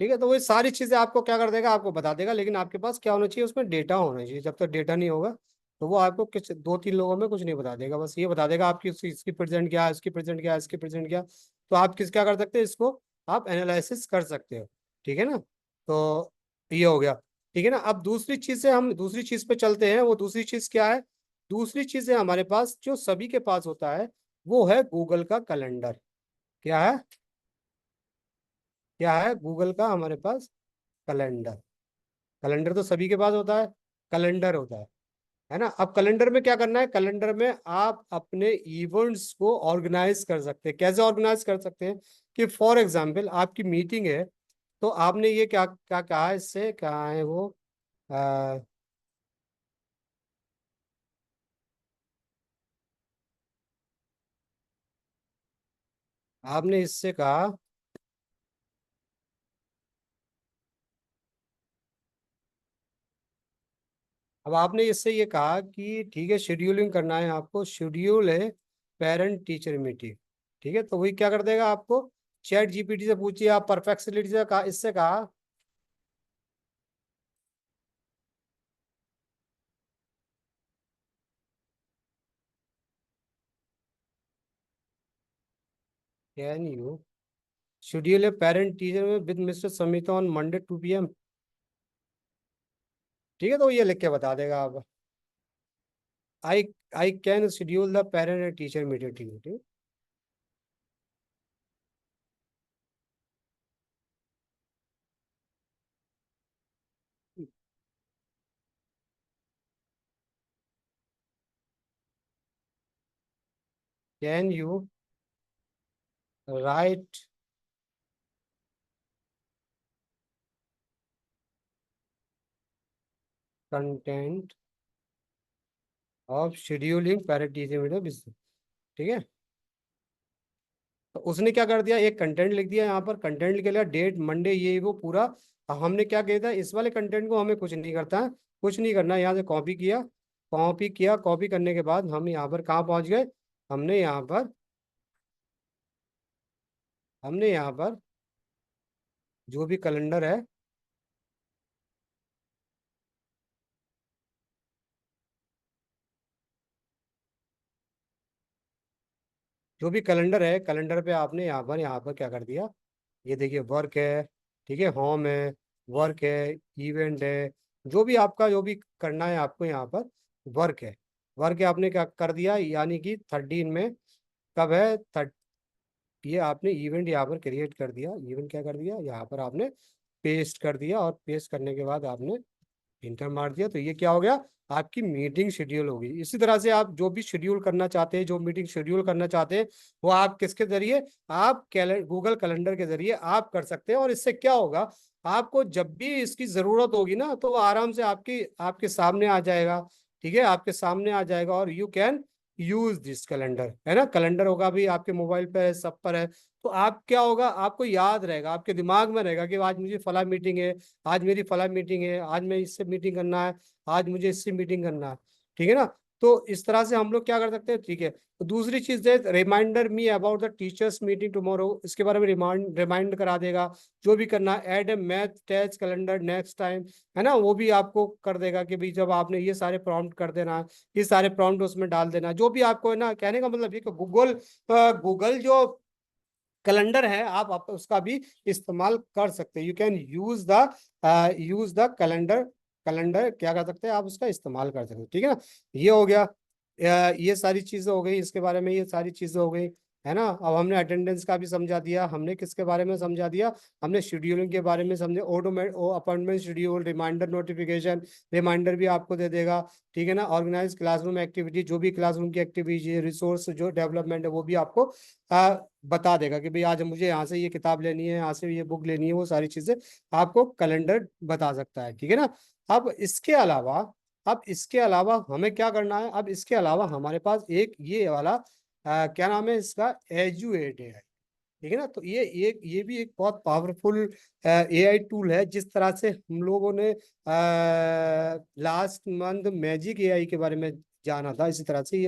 ठीक है, तो वो सारी चीजें आपको क्या कर देगा, आपको बता देगा। लेकिन आपके पास क्या होना चाहिए, उसमें डेटा होना चाहिए। जब तक डेटा नहीं होगा तो वो आपको किस 2-3 लोगों में कुछ नहीं बता देगा। बस ये बता देगा आपकी इसकी प्रेजेंट क्या है, इसकी प्रेजेंट क्या है, इसकी प्रेजेंट क्या है। तो आप किस क्या कर सकते हैं, इसको आप एनालिसिस कर सकते हो। ठीक है ना। तो ये हो गया। ठीक है ना। अब दूसरी चीज से हम दूसरी चीज पे चलते हैं। वो दूसरी चीज क्या है, दूसरी चीज है हमारे पास, जो सभी के पास होता है, वो है गूगल का कैलेंडर। क्या है, क्या है, गूगल का हमारे पास कैलेंडर। कैलेंडर तो सभी के पास होता है, कैलेंडर होता है ना। अब कैलेंडर में क्या करना है, कैलेंडर में आप अपने इवेंट्स को ऑर्गेनाइज कर सकते हैं। कैसे ऑर्गेनाइज कर सकते हैं, कि फॉर एग्जांपल आपकी मीटिंग है, तो आपने ये क्या क्या कहा है, इससे कहा है वो, आ, आपने इससे कहा, अब आपने इससे ये कहा कि ठीक है, शेड्यूलिंग करना है आपको, शेड्यूल है पेरेंट टीचर मीटिंग। ठीक है, तो वही क्या कर देगा आपको, चैट जीपीटी से पूछिए, आप परफेक्सिलिटी से कहा, इससे कहा, can you schedule a parent teacher meet with mister Samita on Monday 2 PM। ठीक है, तो ये लिख के बता देगा आप, I I can schedule the parent and teacher meeting. ठीक है, ठीक है। Can you write content of scheduling parent teacher meeting. ठीक है, तो उसने क्या कर दिया, एक कंटेंट लिख दिया, यहाँ पर कंटेंट लिख लिया, डेट मंडे, ये वो पूरा। हमने क्या किया था, इस वाले कंटेंट को हमें कुछ नहीं करता है, कुछ नहीं करना है। यहाँ से कॉपी किया, कॉपी किया, कॉपी करने के बाद हम यहाँ पर कहाँ पहुंच गए, हमने यहाँ पर हमने यहाँ पर जो भी कैलेंडर है, जो भी कैलेंडर है, कैलेंडर पे आपने यहाँ पर क्या कर दिया, ये देखिए वर्क है, ठीक है, होम है, वर्क है, इवेंट है, जो भी आपका जो भी करना है आपको यहाँ पर वर्क है। वर्क है आपने क्या कर दिया, यानी कि 13 में कब है, ये आपने इवेंट यहाँ पर क्रिएट कर दिया, इवेंट क्या कर दिया यहाँ पर आपने पेस्ट कर दिया, और पेस्ट करने के बाद आपने इंटर मार दिया, तो ये क्या हो गया, आपकी मीटिंग शेड्यूल होगी। इसी तरह से आप जो भी शेड्यूल करना चाहते हैं, जो मीटिंग शेड्यूल करना चाहते हैं, वो आप किसके जरिए, आप गूगल कैलेंडर के जरिए आप कर सकते हैं। और इससे क्या होगा, आपको जब भी इसकी जरूरत होगी ना, तो वो आराम से आपकी आपके सामने आ जाएगा, ठीक है, आपके सामने आ जाएगा, और you can use this calendar, है ना, कैलेंडर होगा भी आपके मोबाइल पे है, सब पर है। तो आप क्या होगा, आपको याद रहेगा, आपके दिमाग में रहेगा कि आज मुझे फला मीटिंग है, आज मेरी फला मीटिंग है, आज मैं इससे मीटिंग करना है, आज मुझे इससे मीटिंग करना है, ठीक है ना। तो इस तरह से हम लोग क्या कर सकते हैं, ठीक है। तो दूसरी चीज है, reminder me about the teachers meeting tomorrow, इसके बारे में रिमाइंड करा देगा, जो भी करना है। Add a math test calendar next time, है ना, वो भी आपको कर देगा कि भाई जब आपने ये सारे प्रॉम्प्ट कर देना है, ये सारे प्रॉम्प्ट उसमें डाल देना, जो भी आपको है ना, कहने का मतलब ये कि गूगल गूगल जो कैलेंडर है, आप उसका भी इस्तेमाल कर सकते हैं। You can use the calendar, calendar क्या कर सकते हैं, आप उसका इस्तेमाल कर सकते हैं, ठीक है ना। ये हो गया, ये सारी चीजें हो गई इसके बारे में, ये सारी चीजें हो गई, है ना। अब हमने अटेंडेंस का भी समझा दिया, हमने किसके बारे में समझा दिया, हमने शेड्यूलिंग के बारे में समझे, automate appointment schedule, reminder notification, reminder भी आपको दे देगा, ठीक है ना। ऑर्गेनाइज क्लासरूम एक्टिविटी, जो भी क्लासरूम की एक्टिविटी, रिसोर्स जो डेवलपमेंट है, वो भी आपको बता देगा कि भाई आज मुझे यहाँ से ये किताब लेनी है, यहाँ से ये बुक लेनी है, वो सारी चीजें आपको कैलेंडर बता सकता है, ठीक है ना। अब इसके अलावा, अब इसके अलावा हमें क्या करना है, अब इसके अलावा हमारे पास एक ये वाला क्या नाम है इसका, एजुएट है, ठीक है ना। तो ये भी एक बहुत पावरफुल एआई टूल है। जिस तरह से हम लोगों ने लास्ट मंथ मैजिक एआई के बारे में जाना था, इसी तरह से ये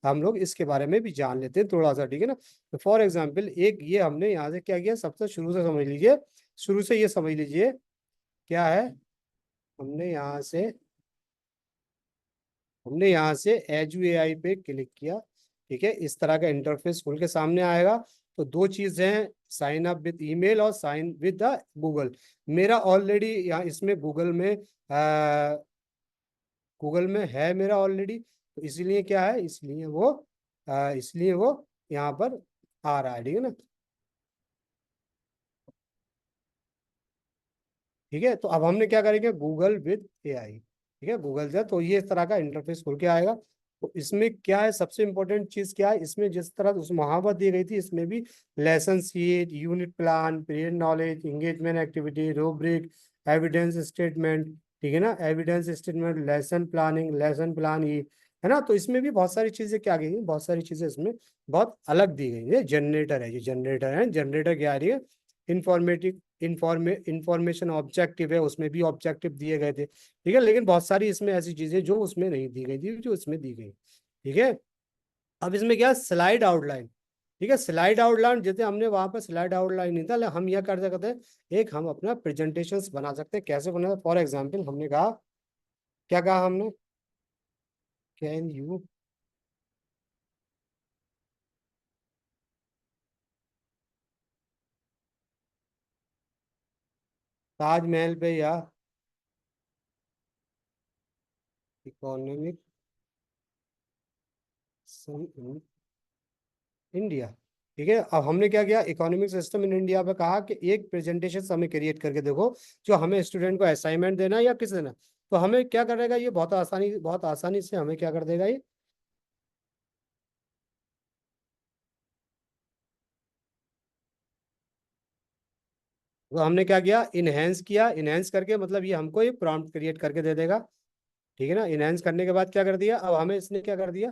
हम लोग इसके बारे में भी जान लेते हैं थोड़ा सा, ठीक है ना। तो फॉर एग्जाम्पल, एक ये हमने यहाँ से क्या किया, सबसे शुरू से समझ लीजिए, शुरू से ये समझ लीजिए क्या है, हमने यहाँ से हमने यहाँ से एजू एआई पे क्लिक किया, ठीक है। इस तरह का इंटरफेस खुल के सामने आएगा। तो दो चीज हैं, साइन अप विद ईमेल और साइन विद द गूगल। मेरा ऑलरेडी यहाँ इसमें गूगल में है मेरा ऑलरेडी, तो इसलिए क्या है, इसलिए वो यहाँ पर आ रहा है, ठीक है ना। ठीक है, तो अब हमने क्या करेंगे, गूगल विद एआई, ठीक है, गूगल से, तो ये इस तरह का इंटरफेस खुल के आएगा। तो इसमें क्या है, सबसे इंपॉर्टेंट चीज क्या है, इसमें जिस तरह उस महावत दी गई थी, इसमें भी lesson sheet, unit plan, period knowledge, engagement activity, rubric, evidence statement, ठीक है ना, evidence statement, lesson planning, lesson plan, ये है ना। तो इसमें भी बहुत सारी चीजें क्या गई हैं, बहुत सारी चीजें इसमें बहुत अलग दी गई है। जनरेटर है, ये जनरेटर है, जनरेटर क्या आ रही है, इंफॉर्मेटिव इंफॉर्मेशन ऑब्जेक्टिव है, उसमें भी ऑब्जेक्टिव दिए गए थे, ठीक है। लेकिन बहुत सारी इसमें ऐसी चीजें जो उसमें नहीं दी गई थी, जो इसमें दी गई, ठीक है। अब इसमें क्या, स्लाइड आउटलाइन, ठीक है, स्लाइड आउटलाइन, जैसे हमने वहां पर स्लाइड आउटलाइन नहीं था, हम यह कर सकते हैं, एक हम अपना प्रेजेंटेशन बना सकते हैं। कैसे बना, फॉर एग्जाम्पल हमने कहा, क्या कहा हमने, कैन यू ताजमहल पे या इकोनॉमिक इंडिया, ठीक है। अब हमने क्या किया, इकोनॉमिक सिस्टम इन इंडिया पे कहा कि एक प्रेजेंटेशन हमें क्रिएट करके देखो, जो हमें स्टूडेंट को असाइनमेंट देना है या किस देना, तो हमें क्या करेगा ये, बहुत आसानी से हमें क्या कर देगा ये। तो हमने क्या किया, इनहेंस किया, इनहेंस करके मतलब ये हमको ये प्रॉम्प्ट क्रिएट करके दे देगा, ठीक है ना। इनहेंस करने के बाद क्या कर दिया, अब हमें इसने क्या कर दिया,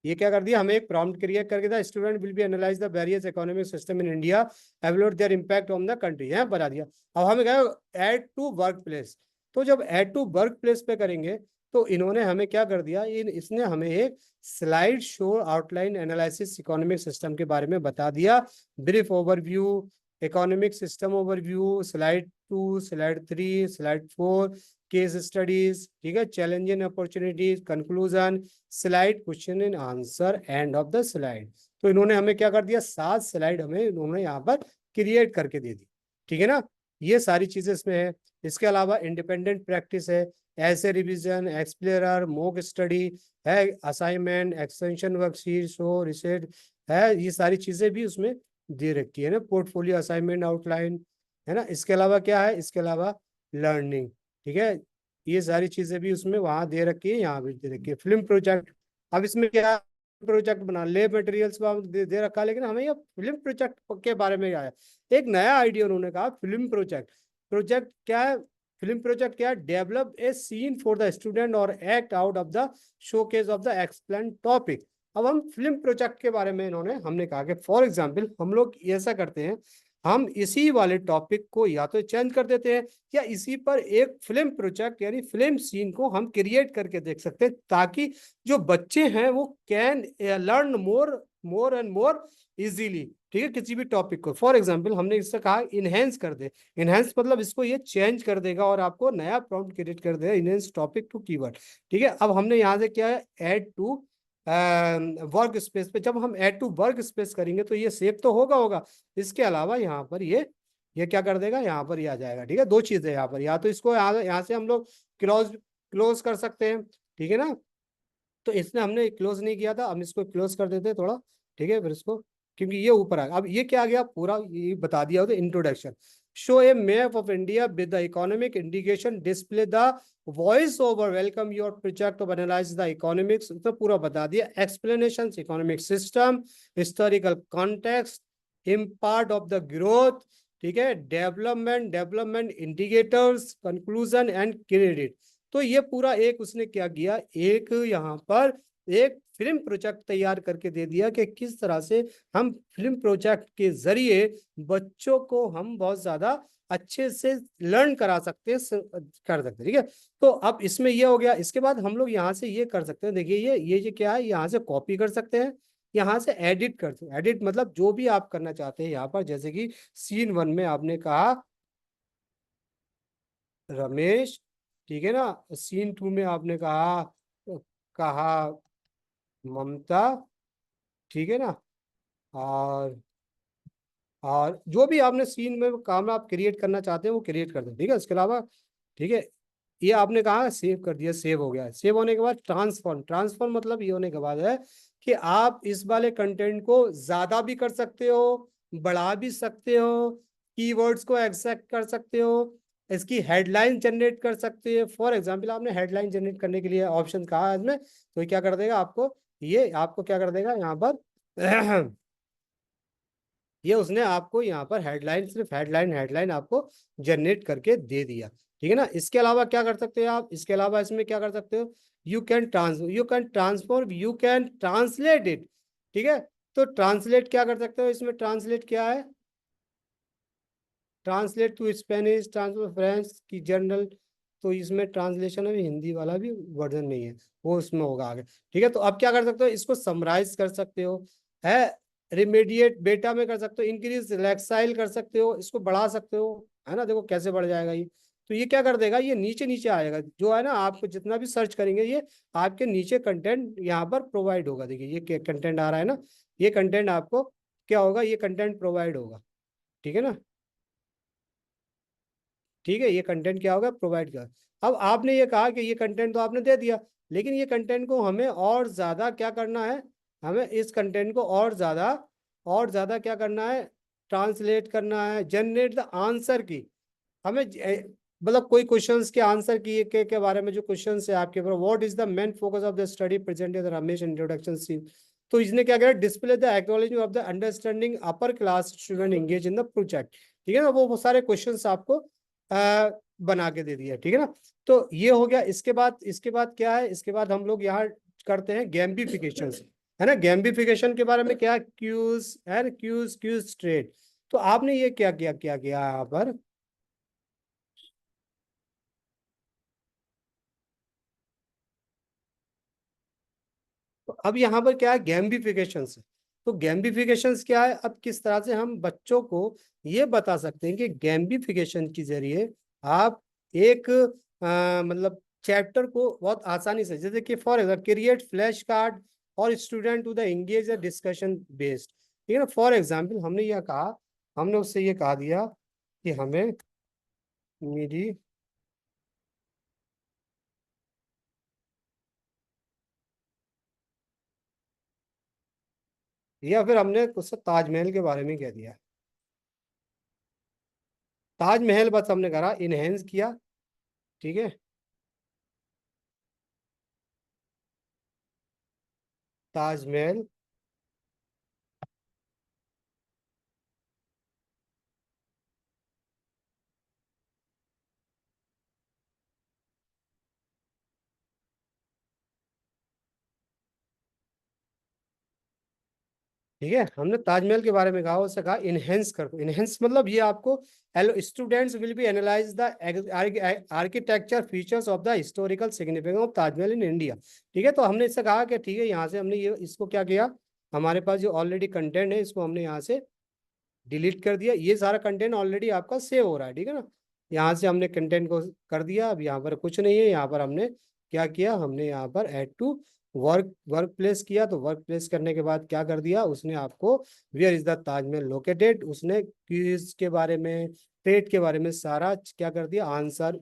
ये क्या कर दिया, हमें एक प्रॉम्प्ट क्रिएट करके था, student will be analyse the various economic system in India, evaluate there impact on the country, है बता दिया। अब हमें क्या, ऐड टू वर्क प्लेस। तो जब ऐड टू वर्क प्लेस पे करेंगे, तो इन्होंने हमें क्या कर दिया, इसने हमें एक slide show outline analysis economic system के बारे में बता दिया। Brief overview, economic system overview, slide 2, slide 3, slide 4, case studies, ठीक है, challenge and opportunities, conclusion, slide, question and answer, end of the slide. तो इन्होंने हमें क्या कर दिया, 7 स्लाइड हमें इन्होंने यहाँ पर क्रिएट करके दे दी, ठीक है ना। ये सारी चीजें इसमें है। इसके अलावा इंडिपेंडेंट प्रैक्टिस है, ऐसे रिवीजन, एक्सप्लेरर, मॉक स्टडी है, assignment, extension worksheet, show, reset है, ये सारी चीजें भी उसमें दे रखी है ना, पोर्टफोलियो असाइनमेंट आउटलाइन, है ना। इसके अलावा क्या है, इसके अलावा लर्निंग, ठीक है, ये सारी चीजें भी उसमें वहां दे रखी है, यहाँ भी दे रखी है। फिल्म प्रोजेक्ट, अब इसमें क्या प्रोजेक्ट बना, ले मटेरियल्स दे रखा है, लेकिन हमें ये फिल्म प्रोजेक्ट के बारे में आया, एक नया आइडिया उन्होंने कहा, फिल्म प्रोजेक्ट। प्रोजेक्ट क्या है, फिल्म प्रोजेक्ट क्या है, develop a scene for the student और act out of the showcase of the explain topic. अब हम फिल्म प्रोजेक्ट के बारे में हमने कहा कि फॉर एग्जाम्पल हम लोग ऐसा करते हैं, हम इसी वाले टॉपिक को या तो चेंज कर देते हैं, या इसी पर एक फिल्म प्रोजेक्ट यानी फिल्म सीन को हम क्रिएट करके देख सकते हैं, ताकि जो बच्चे हैं वो can learn more and more easily, ठीक है, किसी भी टॉपिक को। फॉर एग्जांपल हमने इससे कहा इनहेंस कर दे, इनहेंस मतलब इसको ये चेंज कर देगा और आपको नया प्रॉम्प्ट क्रिएट कर देगा, इनहेंस टॉपिक टू कीवर्ड, ठीक है। अब हमने यहाँ से क्या है, ऐड टू वर्क स्पेस पे, जब हम ऐड टू वर्क स्पेस करेंगे तो ये सेव तो होगा। इसके अलावा यहाँ पर ये क्या कर देगा, यहाँ पर ये आ जाएगा, ठीक है। दो चीजें यहाँ पर, या तो इसको यहाँ से हम लोग क्लोज कर सकते हैं, ठीक है ना। तो इसने हमने क्लोज नहीं किया था, हम इसको क्लोज कर देते हैं थोड़ा, ठीक है, फिर इसको, क्योंकि ये ऊपर आ, अब ये क्या आ गया, पूरा ये बता दिया होता, introduction. Show A map of India with the economic indication, display the voice over, welcome your project of analyse the economics, तो पूरा बता दिया। Explanation, economic system, historical context, impart of the growth, ठीक है, development indicators, conclusion and credit. तो ये पूरा एक उसने क्या किया, एक यहाँ पर एक फिल्म प्रोजेक्ट तैयार करके दे दिया कि किस तरह से हम फिल्म प्रोजेक्ट के जरिए बच्चों को हम बहुत ज्यादा अच्छे से लर्न करा सकते हैं, कर सकते हैं, ठीक है। तो अब इसमें ये हो गया। इसके बाद हम लोग यहाँ से ये कर सकते हैं, देखिए ये क्या है, यहाँ से कॉपी कर सकते हैं, यहाँ से एडिट कर सकते हैं। एडिट मतलब जो भी आप करना चाहते हैं यहाँ पर, जैसे कि सीन 1 में आपने कहा रमेश, ठीक है ना, सीन 2 में आपने कहा कहा ममता, ठीक है ना, और जो भी आपने सीन में काम आप क्रिएट करना चाहते हैं वो क्रिएट कर दें, ठीक है। इसके अलावा, ठीक है, ये आपने कहा सेव कर दिया, सेव हो गया। सेव होने के बाद ट्रांसफॉर्म मतलब ये होने के बाद है कि आप इस वाले कंटेंट को ज्यादा भी कर सकते हो, बढ़ा भी सकते हो, कीवर्ड्स को एक्सेक्ट कर सकते हो, इसकी हेडलाइन जनरेट कर सकते हो। फॉर एग्जांपल आपने हेडलाइन जनरेट करने के लिए ऑप्शन कहा है इसमें, तो ये क्या कर देगा आपको, ये आपको क्या कर देगा यहाँ पर ये उसने आपको यहाँ पर हेडलाइन, सिर्फ हेडलाइन आपको जनरेट करके दे दिया, ठीक है ना। इसके अलावा क्या कर सकते हो आप, इसके अलावा इसमें क्या कर सकते हो, you can transform, you can translate it, ठीक है। तो ट्रांसलेट क्या कर सकते हो, इसमें ट्रांसलेट क्या है, translate to Spanish, translate French की जनरल, तो इसमें ट्रांसलेशन है, हिंदी वाला भी वर्जन नहीं है, वो उसमें होगा आगे, ठीक है। तो अब क्या कर सकते हो, इसको समराइज कर सकते हो, है, रिमीडिएट बेटा में कर सकते हो, इंक्रीज लेक्साइल कर सकते हो, इसको बढ़ा सकते हो, है ना। देखो कैसे बढ़ जाएगा ये, तो ये क्या कर देगा, ये नीचे नीचे आएगा, जो है ना, आपको जितना भी सर्च करेंगे ये आपके नीचे कंटेंट यहाँ पर प्रोवाइड होगा। देखिए ये कंटेंट आ रहा है ना, ये कंटेंट आपको क्या होगा, ये कंटेंट प्रोवाइड होगा, ठीक है ना, ठीक है। ये कंटेंट क्या होगा, प्रोवाइड कर। अब आपने ये कहा कि ये कंटेंट तो आपने दे दिया, लेकिन ये कंटेंट को हमें और ज्यादा क्या करना है, हमें इस कंटेंट को और ज्यादा क्या करना है, ट्रांसलेट करना है, जनरेट द आंसर की, हमें मतलब कोई क्वेश्चंस के आंसर के बारे में जो क्वेश्चंस है आपके ऊपर, what is the main focus of the study presented Ramesh introduction scene. तो इसने क्या किया, display the acknowledgement of the understanding upper class student engage in the project, ठीक है ना। वो सारे क्वेश्चंस आपको बना के दे दिया, ठीक है ना। तो ये हो गया। इसके बाद क्या है, इसके बाद हम लोग यहाँ करते हैं गेमिफिकेशन, है ना। गेमिफिकेशन के बारे में क्या, क्यूज है, क्यूज ट्रेड। तो आपने ये क्या किया यहाँ पर, अब यहाँ पर क्या है, गेमिफिकेशन है। तो गेमिफिकेशन क्या है, अब किस तरह से हम बच्चों को ये बता सकते हैं कि गेमिफिकेशन के जरिए आप एक मतलब चैप्टर को बहुत आसानी से, जैसे कि for example create flash card और student to the engage discussion based, ठीक है ना। फॉर एग्जाम्पल हमने यह कहा, हमने उससे ये कहा दिया कि हमें मेरी, या फिर हमने उससे ताजमहल के बारे में कह दिया। ताजमहल बस हमने करा इनहेंस किया, ठीक है। ताजमहल ठीक है, हमने ताजमहल के बारे में कहा, उससे कहा इनहेंस कर दो। इनहेंस मतलब ये आपको, students will be analyse the architecture features of the historical significance of Taj Mahal in India, ठीक है। तो हमने इससे कहा कि ठीक है, यहाँ से हमने ये इसको क्या किया, हमारे पास जो ऑलरेडी कंटेंट है इसको हमने यहाँ से डिलीट कर दिया। ये सारा कंटेंट ऑलरेडी आपका सेव हो रहा है, ठीक है ना। यहाँ से हमने कंटेंट को कर दिया, अब यहाँ पर कुछ नहीं है। यहाँ पर हमने क्या किया, हमने यहाँ पर ऐड टू वर्क प्लेस किया। तो वर्क प्लेस करने के बाद क्या कर दिया उसने आपको, where is the Taj Mahal located, उसने क्विज के बारे में, ट्रेड के बारे में सारा क्या कर दिया, आंसर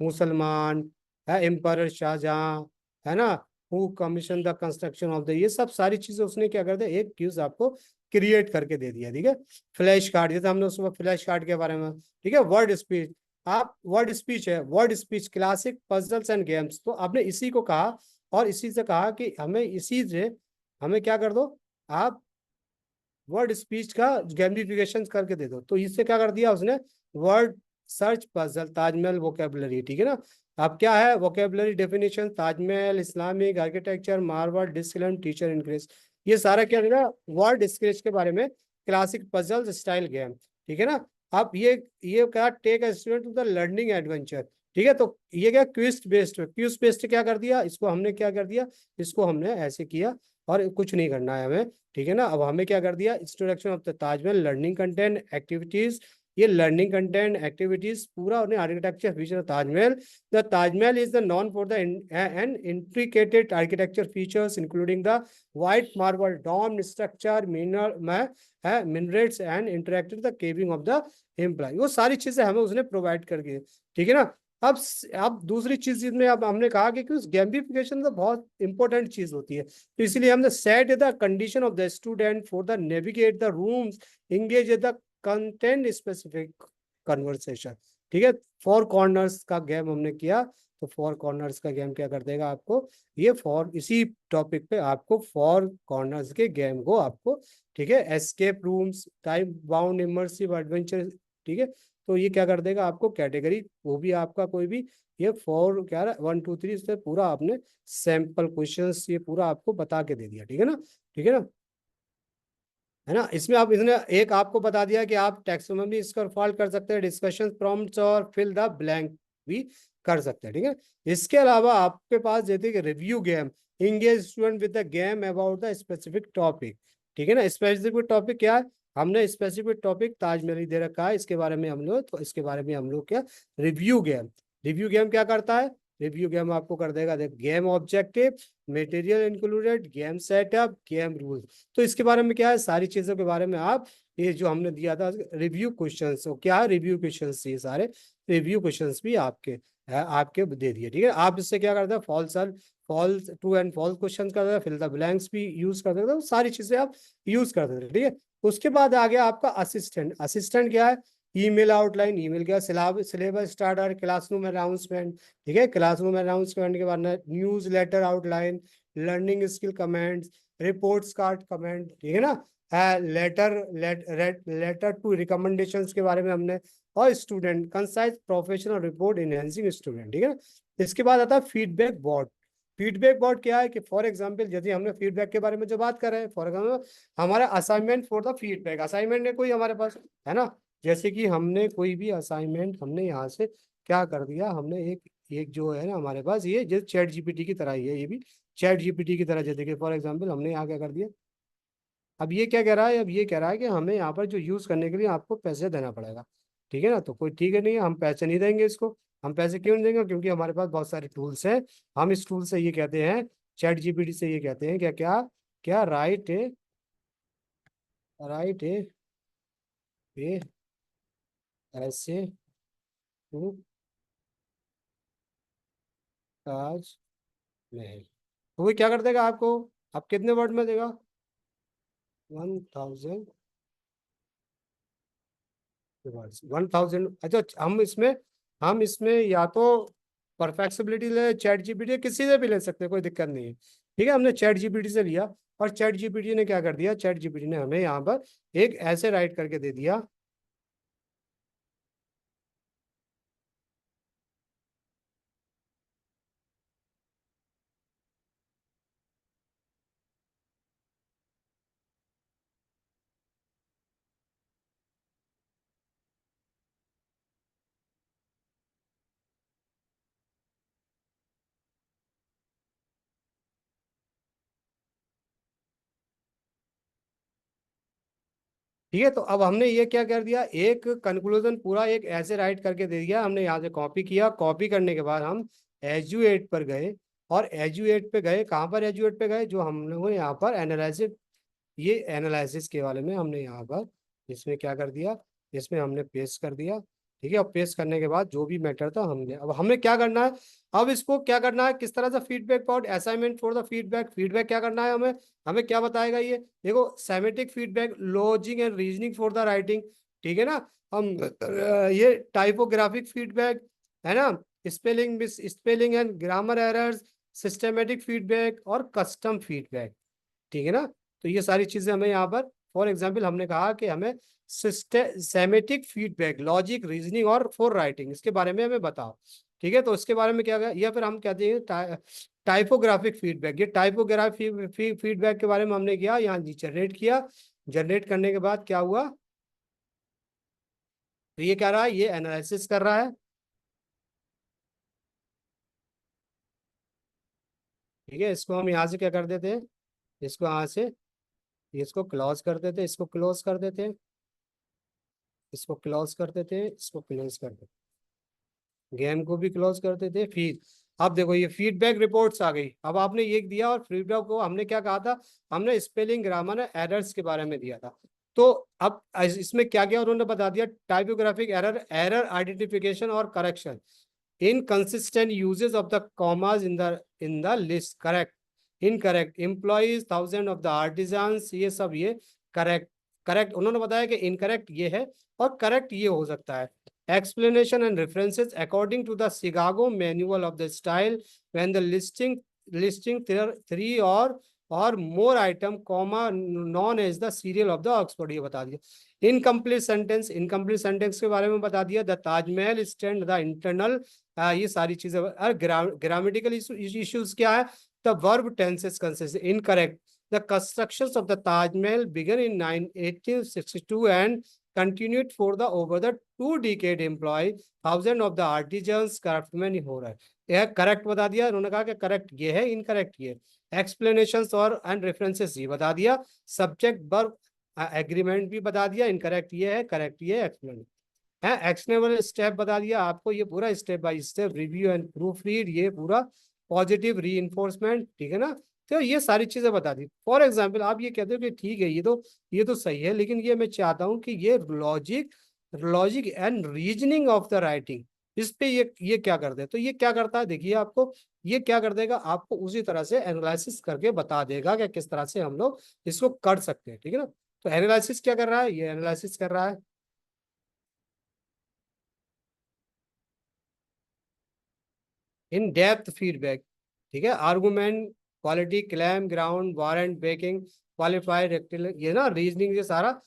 मुसलमान है, एम्पायर शाहजहां, है ना, who commission the construction of the, ये सब सारी चीजें उसने क्या कर दिया, एक क्यूज आपको क्रिएट करके दे दिया, ठीक है। फ्लैश कार्ड, जैसे हमने उसमें फ्लैश कार्ड के बारे में, ठीक है। वर्ड स्पीच, आप वर्ड स्पीच है, word speech classic puzzles and games, तो आपने इसी को कहा और इसी से कहा कि हमें इसी से हमें क्या कर दो, आप वर्ड स्पीच का गेमिफिकेशन करके दे दो। तो इससे क्या कर दिया उसने, word search puzzle Taj Mahal vocabulary, ठीक है ना। अब क्या है vocabulary definition, Taj Mahal, Islamic architecture, marble, disclaim, teacher increase, ये सारा क्या है वर्ड स्क्रेच के बारे में, क्लासिक पजल स्टाइल गेम, ठीक है ना। अब ये क्या, take a student to the learning adventure, ठीक है। तो ये क्या क्विज बेस्ड, क्विज बेस्ड क्या कर दिया, इसको हमने क्या कर दिया, इसको हमने ऐसे किया और कुछ नहीं करना है हमें, ठीक है ना। अब हमें क्या कर दिया, introduction of the Taj Mahal, learning content activities, ये लर्निंग कंटेंट एक्टिविटीज पूरा उन्हें architecture feature Taj Mahal, the Taj Mahal is the non for the an intricated architecture features including the white marble dome structure, minarets and interacted the carving of the employ, वो सारी चीजें हमें उसने provide कर दी, ठीक है ना। अब दूसरी चीज में अब हमने कहा कि उस गेमिफिकेशन तो बहुत इंपॉर्टेंट चीज होती है, तो इसलिए हमने set the condition of the student for the navigate the rooms, engage the content specific conversation, ठीक है। फोर कॉर्नर्स का गेम हमने किया, तो फोर कॉर्नर्स का गेम क्या कर देगा आपको, ये फॉर इसी टॉपिक पे आपको फोर कॉर्नर्स के गेम को आपको, ठीक है, escape rooms, time bound immersive adventure, ठीक है। तो ये क्या कर देगा आपको कैटेगरी, वो भी आपका कोई भी, ये फोर क्या है 1 2 3 से पूरा आपने सैंपल क्वेश्चंस ये पूरा आपको बता के दे दिया, ठीक है ना, ठीक है ना, है ना। इसमें आप इसने एक आपको बता दिया कि आप टैक्सोनॉमी इसका सॉल्व कर सकते हैं, डिस्कशन प्रॉम्प्ट्स और फिल द ब्लैंक भी कर सकते हैं, ठीक है। इसके अलावा आपके पास जैसे कि review game, engage student with the game about the specific topic, ठीक है ना। स्पेसिफिक टॉपिक क्या है, हमने स्पेसिफिक टॉपिक ताजमहल ही दे रखा है, इसके बारे में हम लोग, तो इसके बारे में हम लोग क्या, रिव्यू गेम, रिव्यू गेम क्या करता है, रिव्यू गेम आपको कर देगा देख game objective, material included, game setup, game rules, तो इसके बारे में क्या है, सारी चीजों के बारे में आप, ये जो हमने दिया था रिव्यू क्वेश्चंस, तो क्या है रिव्यू क्वेश्चंस, ये सारे रिव्यू क्वेश्चंस भी आपके है, आपके दे दिए, ठीक है। आप इससे क्या करते हैं, false true and false question कर फिल द ब्लैंक्स भी यूज कर सकते हो, सारी चीजें आप यूज कर सकते हैं, ठीक है। उसके बाद आ गया आपका असिस्टेंट, असिस्टेंट क्या है, ईमेल आउटलाइन, ईमेल क्या, सिलेबस स्टार्टर, क्लासरूम अनाउंसमेंट, ठीक है, क्लासरूम अनाउंसमेंट के बाद newsletter outline, learning skill comments, reports card comment, ठीक है ना, लेटर टू रिकमेंडेशंस के बारे में हमने, और student concise professional report enhancing student, ठीक है ना। इसके बाद आता है फीडबैक बोर्ड, फीडबैक बोर्ड क्या है कि फॉर एग्जांपल यदि हमने फीडबैक के बारे में जो बात कर रहे हैं, फॉर एग्जांपल हमारा assignment for the feedback, assignment है कोई हमारे पास, है ना, जैसे कि हमने कोई भी असाइनमेंट हमने यहाँ से क्या कर दिया, हमने एक एक जो है ना हमारे पास, ये जो चैट जीपीटी की तरह ही है, ये भी चैट जीपीटी की तरह। जैसे देखिए फॉर एग्जांपल हमने यहाँ क्या कर दिया, अब ये क्या कह रहा है, अब ये कह रहा है कि हमें यहाँ पर जो यूज करने के लिए आपको पैसे देना पड़ेगा। ठीक है ना, तो कोई ठीक है नहीं है, हम पैसे नहीं देंगे इसको। हम पैसे क्यों नहीं देंगे, क्योंकि हमारे पास बहुत सारे टूल्स हैं। हम इस टूल से ये कहते हैं, चैट जीपीटी से ये कहते हैं क्या क्या क्या राइट ए, राइट ए ऐसे टू ताज महल। तो वो क्या कर देगा आपको, आप कितने वर्ड में देगा, 1000 वर्ड्स, 1000। अच्छा, हम इसमें या तो परफेक्सिबिलिटी ले चैट जीपीटी, किसी से भी ले सकते हैं, कोई दिक्कत नहीं है। ठीक है, हमने चैट जीपीटी से लिया, और चैट जीपीटी ने क्या कर दिया, चैट जीपीटी ने हमें यहाँ पर एक ऐसे राइट करके दे दिया। ठीक है, तो अब हमने ये क्या कर दिया, एक कंक्लूजन पूरा एक ऐसे राइट करके दे दिया। हमने यहाँ से कॉपी किया, कॉपी करने के बाद हम एजुएट पर गए, और एजुएट पे गए, कहाँ पर एजुएट पे गए, जो हम लोगों ने यहाँ पर एनालिसिस, ये एनालिसिस के वाले में हमने यहाँ पर इसमें क्या कर दिया, इसमें हमने पेस्ट कर दिया। ठीक है, और पेस्ट करने के बाद जो भी मैटर था हमने, अब हमें क्या करना है, अब इसको क्या करना है, किस तरह से फीडबैक पाउट assignment for the feedback, feedback क्या करना है हमें, हमें क्या बताएगा ये, देखो semantic feedback, logic and reasoning for the writing. ठीक है ना, हम ये टाइपोग्राफिक फीडबैक है ना, spelling miss spelling and grammar errors, systematic feedback और कस्टम फीडबैक। ठीक है ना, तो ये सारी चीजें हमें यहाँ पर, फॉर एग्जाम्पल हमने कहा कि हमें सेमेटिक फीडबैक, लॉजिक, रीजनिंग और फोर राइटिंग, इसके बारे में हमें बताओ। ठीक है, तो इसके बारे में क्या गया, या फिर हम कहते हैं टाइपोग्राफिक फीडबैक। ये टाइपोग्राफिक फीडबैक के बारे में हमने किया, यहाँ जनरेट किया, जनरेट करने के बाद क्या हुआ, तो ये क्या रहा है, ये एनालिसिस कर रहा है। ठीक है, इसको हम यहाँ से क्या कर देते हैं, इसको यहाँ से, इसको क्लोज कर देते हैं, इसको क्लोज कर देते हैं, इसको क्लोज कर देते हैं, इसको क्लोज कर देते हैं, गेम को भी क्लोज कर देते हैं। फिर अब देखो ये फीडबैक रिपोर्ट्स आ गई। अब आपने ये दिया, और फीडबैक को हमने क्या कहा था, हमने स्पेलिंग, ग्रामर, एरर्स के बारे में दिया था। तो अब इसमें क्या किया उन्होंने बता दिया, टाइपोग्राफिक एरर, एरर आइडेंटिफिकेशन और correction, inconsistent uses of the commas in the list, correct, incorrect, employees, thousand of the artisans, ये सब ये करेक्ट, करेक्ट उन्होंने बताया कि इनकरेक्ट ये है, और करेक्ट ये हो सकता है। explanation and references according to the Chicago manual of the style, when the listing three or more item comma known as the serial of the Oxford, ये बता दिया। इनकम्प्लीट सेंटेंस, इनकम्प्लीट सेंटेंस के बारे में बता दिया, the Taj Mahal stand the internal, ये सारी चीजें। ग्रामेटिकल इश्यूज क्या है, the verb tenses consist incorrect, the constructions of the Taj Mahal began in 1862 and continued for the over the 2 decade, employ thousand of the artisans, craftsmen हो रहा है। यह करेक्ट बता दिया उन्होंने, कहा कि करेक्ट ये है, इनकरेक्ट ये। एक्सप्लेनेशंस और एंड रेफरेंसेस ये बता दिया, सब्जेक्ट वर्ब एग्रीमेंट भी बता दिया, इनकरेक्ट ये है, करेक्ट ये है, एक्सप्लेन है, एक्शनेबल स्टेप बता दिया आपको, ये पूरा step by step review and proof read, ये पूरा पॉजिटिव री। ठीक है ना, तो ये सारी चीजें बता दी। फॉर एग्जाम्पल आप ये कहते हो कि ठीक है, ये तो सही है, लेकिन ये मैं चाहता हूं कि ये logic and reasoning of the writing, इस पे ये क्या कर दे, तो ये क्या करता है, देखिए आपको ये क्या कर देगा, आपको उसी तरह से एनालिसिस करके बता देगा कि किस तरह से हम लोग इसको कर सकते हैं। ठीक है ना, तो एनालिसिस क्या कर रहा है, ये एनालिसिस कर रहा है इन डेप्थ फीडबैक। ठीक है, argument, quality, claim, ground, warrant, backing, qualifier, ये ना रीजनिंग, ये सारा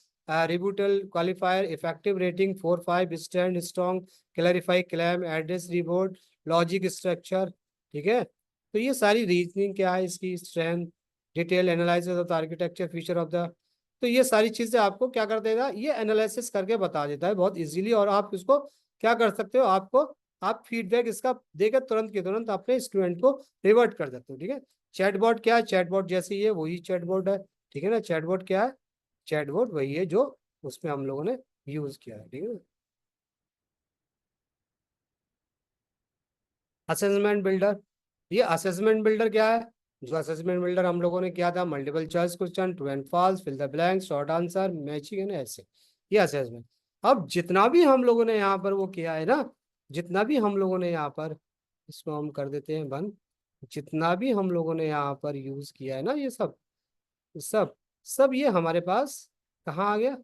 rebuttal, qualifier, effective rating, 4-5, stand strong, clarify, claim, address, revert, logic, structure. ठीक है, तो ये सारी रीजनिंग क्या है, इसकी strength, detail analysis of the architecture feature of the, तो ये सारी चीजें आपको क्या कर देगा, ये एनालिसिस करके बता देता है बहुत इजीली। और आप इसको क्या कर सकते हो, आप फीडबैक इसका देकर तुरंत के तुरंत अपने स्टूडेंट को रिवर्ट कर देते हो। ठीक है, चैटबॉट क्या है? चैटबॉट जैसे ये वही चैटबॉट है, ठीक है ना। चैटबॉट क्या है? चैटबॉट वही है जो उसमें हम लोगों ने यूज किया है, ठीक है ना। असेसमेंट बिल्डर, ये असेसमेंट बिल्डर क्या है? जो असेसमेंट बिल्डर हम लोगों ने किया था, multiple choice question, true and false, fill the blank, short answer, matching है ना, ऐसे ये असेसमेंट। अब जितना भी हम लोगों ने यहाँ पर वो किया है ना, जितना भी हम लोगों ने यहाँ पर, इसको हम कर देते हैं बंद, जितना भी हम लोगों ने यहाँ पर यूज किया है ना, ये सब सब सब ये हमारे पास कहाँ आ गया?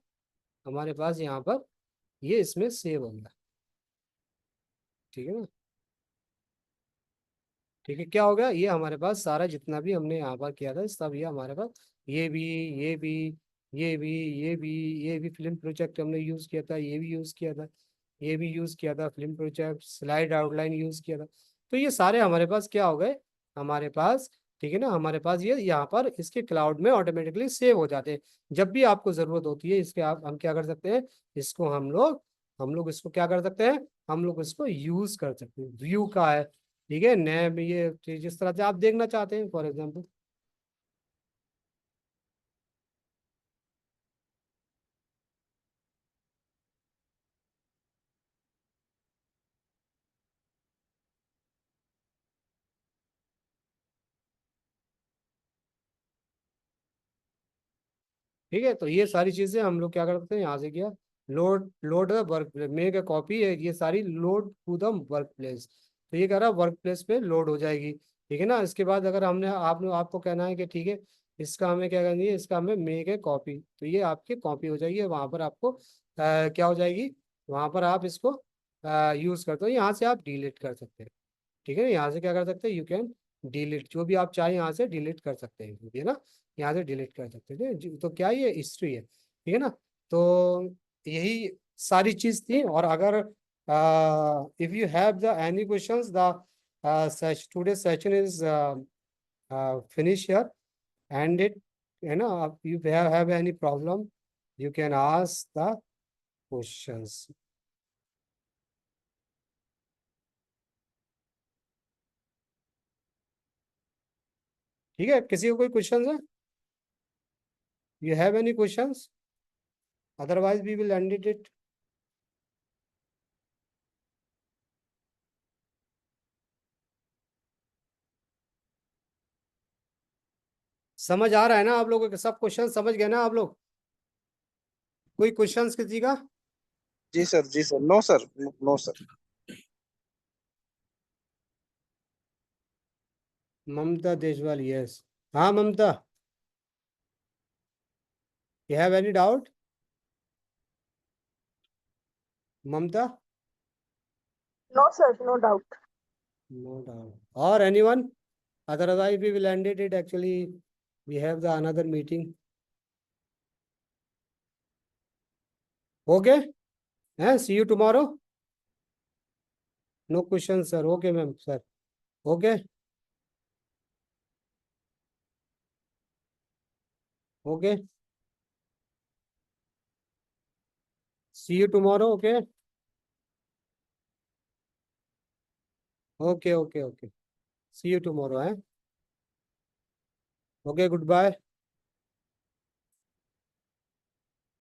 हमारे पास यहाँ पर ये इसमें सेव हो गया, ठीक है ना। ठीक है, क्या हो गया? ये हमारे पास सारा जितना भी हमने यहाँ पर किया था सब ये हमारे पास, ये भी, ये भी, ये भी, ये भी, ये भी फिल्म प्रोजेक्ट हमने यूज किया था, ये भी यूज किया था, ये भी यूज किया था, film project, slide outline use किया था। तो ये सारे हमारे पास क्या हो गए? हमारे पास, ठीक है ना, हमारे पास ये यहाँ पर इसके क्लाउड में ऑटोमेटिकली सेव हो जाते हैं। जब भी आपको जरूरत होती है इसके, आप हम क्या कर सकते हैं, इसको हम लोग इसको क्या कर सकते हैं, हम लोग इसको यूज कर सकते हैं। व्यू का है, ठीक है, नैब, ये जिस तरह से आप देखना चाहते हैं, फॉर एग्जाम्पल। ठीक है, तो ये सारी चीजें हम लोग क्या कर सकते हैं, यहाँ से किया, load load the work place, make a copy है, ये सारी load to the work place. तो ये कह रहा है वर्क प्लेस पे लोड हो जाएगी, ठीक है ना। इसके बाद अगर हमने आपने आपको कहना है कि ठीक है, इसका हमें क्या करनी है, इसका हमें मेक ए कॉपी, तो ये आपकी कॉपी हो जाएगी, वहां पर आपको क्या हो जाएगी, वहां पर आप इसको यूज करते हो, यहाँ से आप डिलीट कर सकते हैं, ठीक है। यहाँ से क्या कर सकते हैं, यू कैन डिलीट, जो भी आप चाहे यहाँ से डिलीट कर सकते हैं, ठीक है ना। यहाँ से डिलीट कर सकते हैं, तो क्या ये हिस्ट्री है, ठीक है ना। तो यही सारी चीज थी। और अगर if you have the any questions, the today session is finish here, and it, है ना। You have any problem, you can ask the questions. ठीक है, किसी को कोई क्वेश्चंस है? You have any questions? Otherwise, we will end it. समझ आ रहा है ना आप लोगों के? सब क्वेश्चन समझ गए ना आप लोग? कोई क्वेश्चंस किसी का? जी सर, जी sir, no sir, no sir. Mamta Deshwal, yes. हाँ Mamta, you have any doubt? Mamta, No, sir, no doubt. No doubt. और anyone? Otherwise we will end it actually, we have the another meeting. Okay, हैं, see you tomorrow. No question sir, okay ma'am sir, okay, okay, see you tomorrow, okay, okay, okay, okay, see you tomorrow, है, okay, good bye.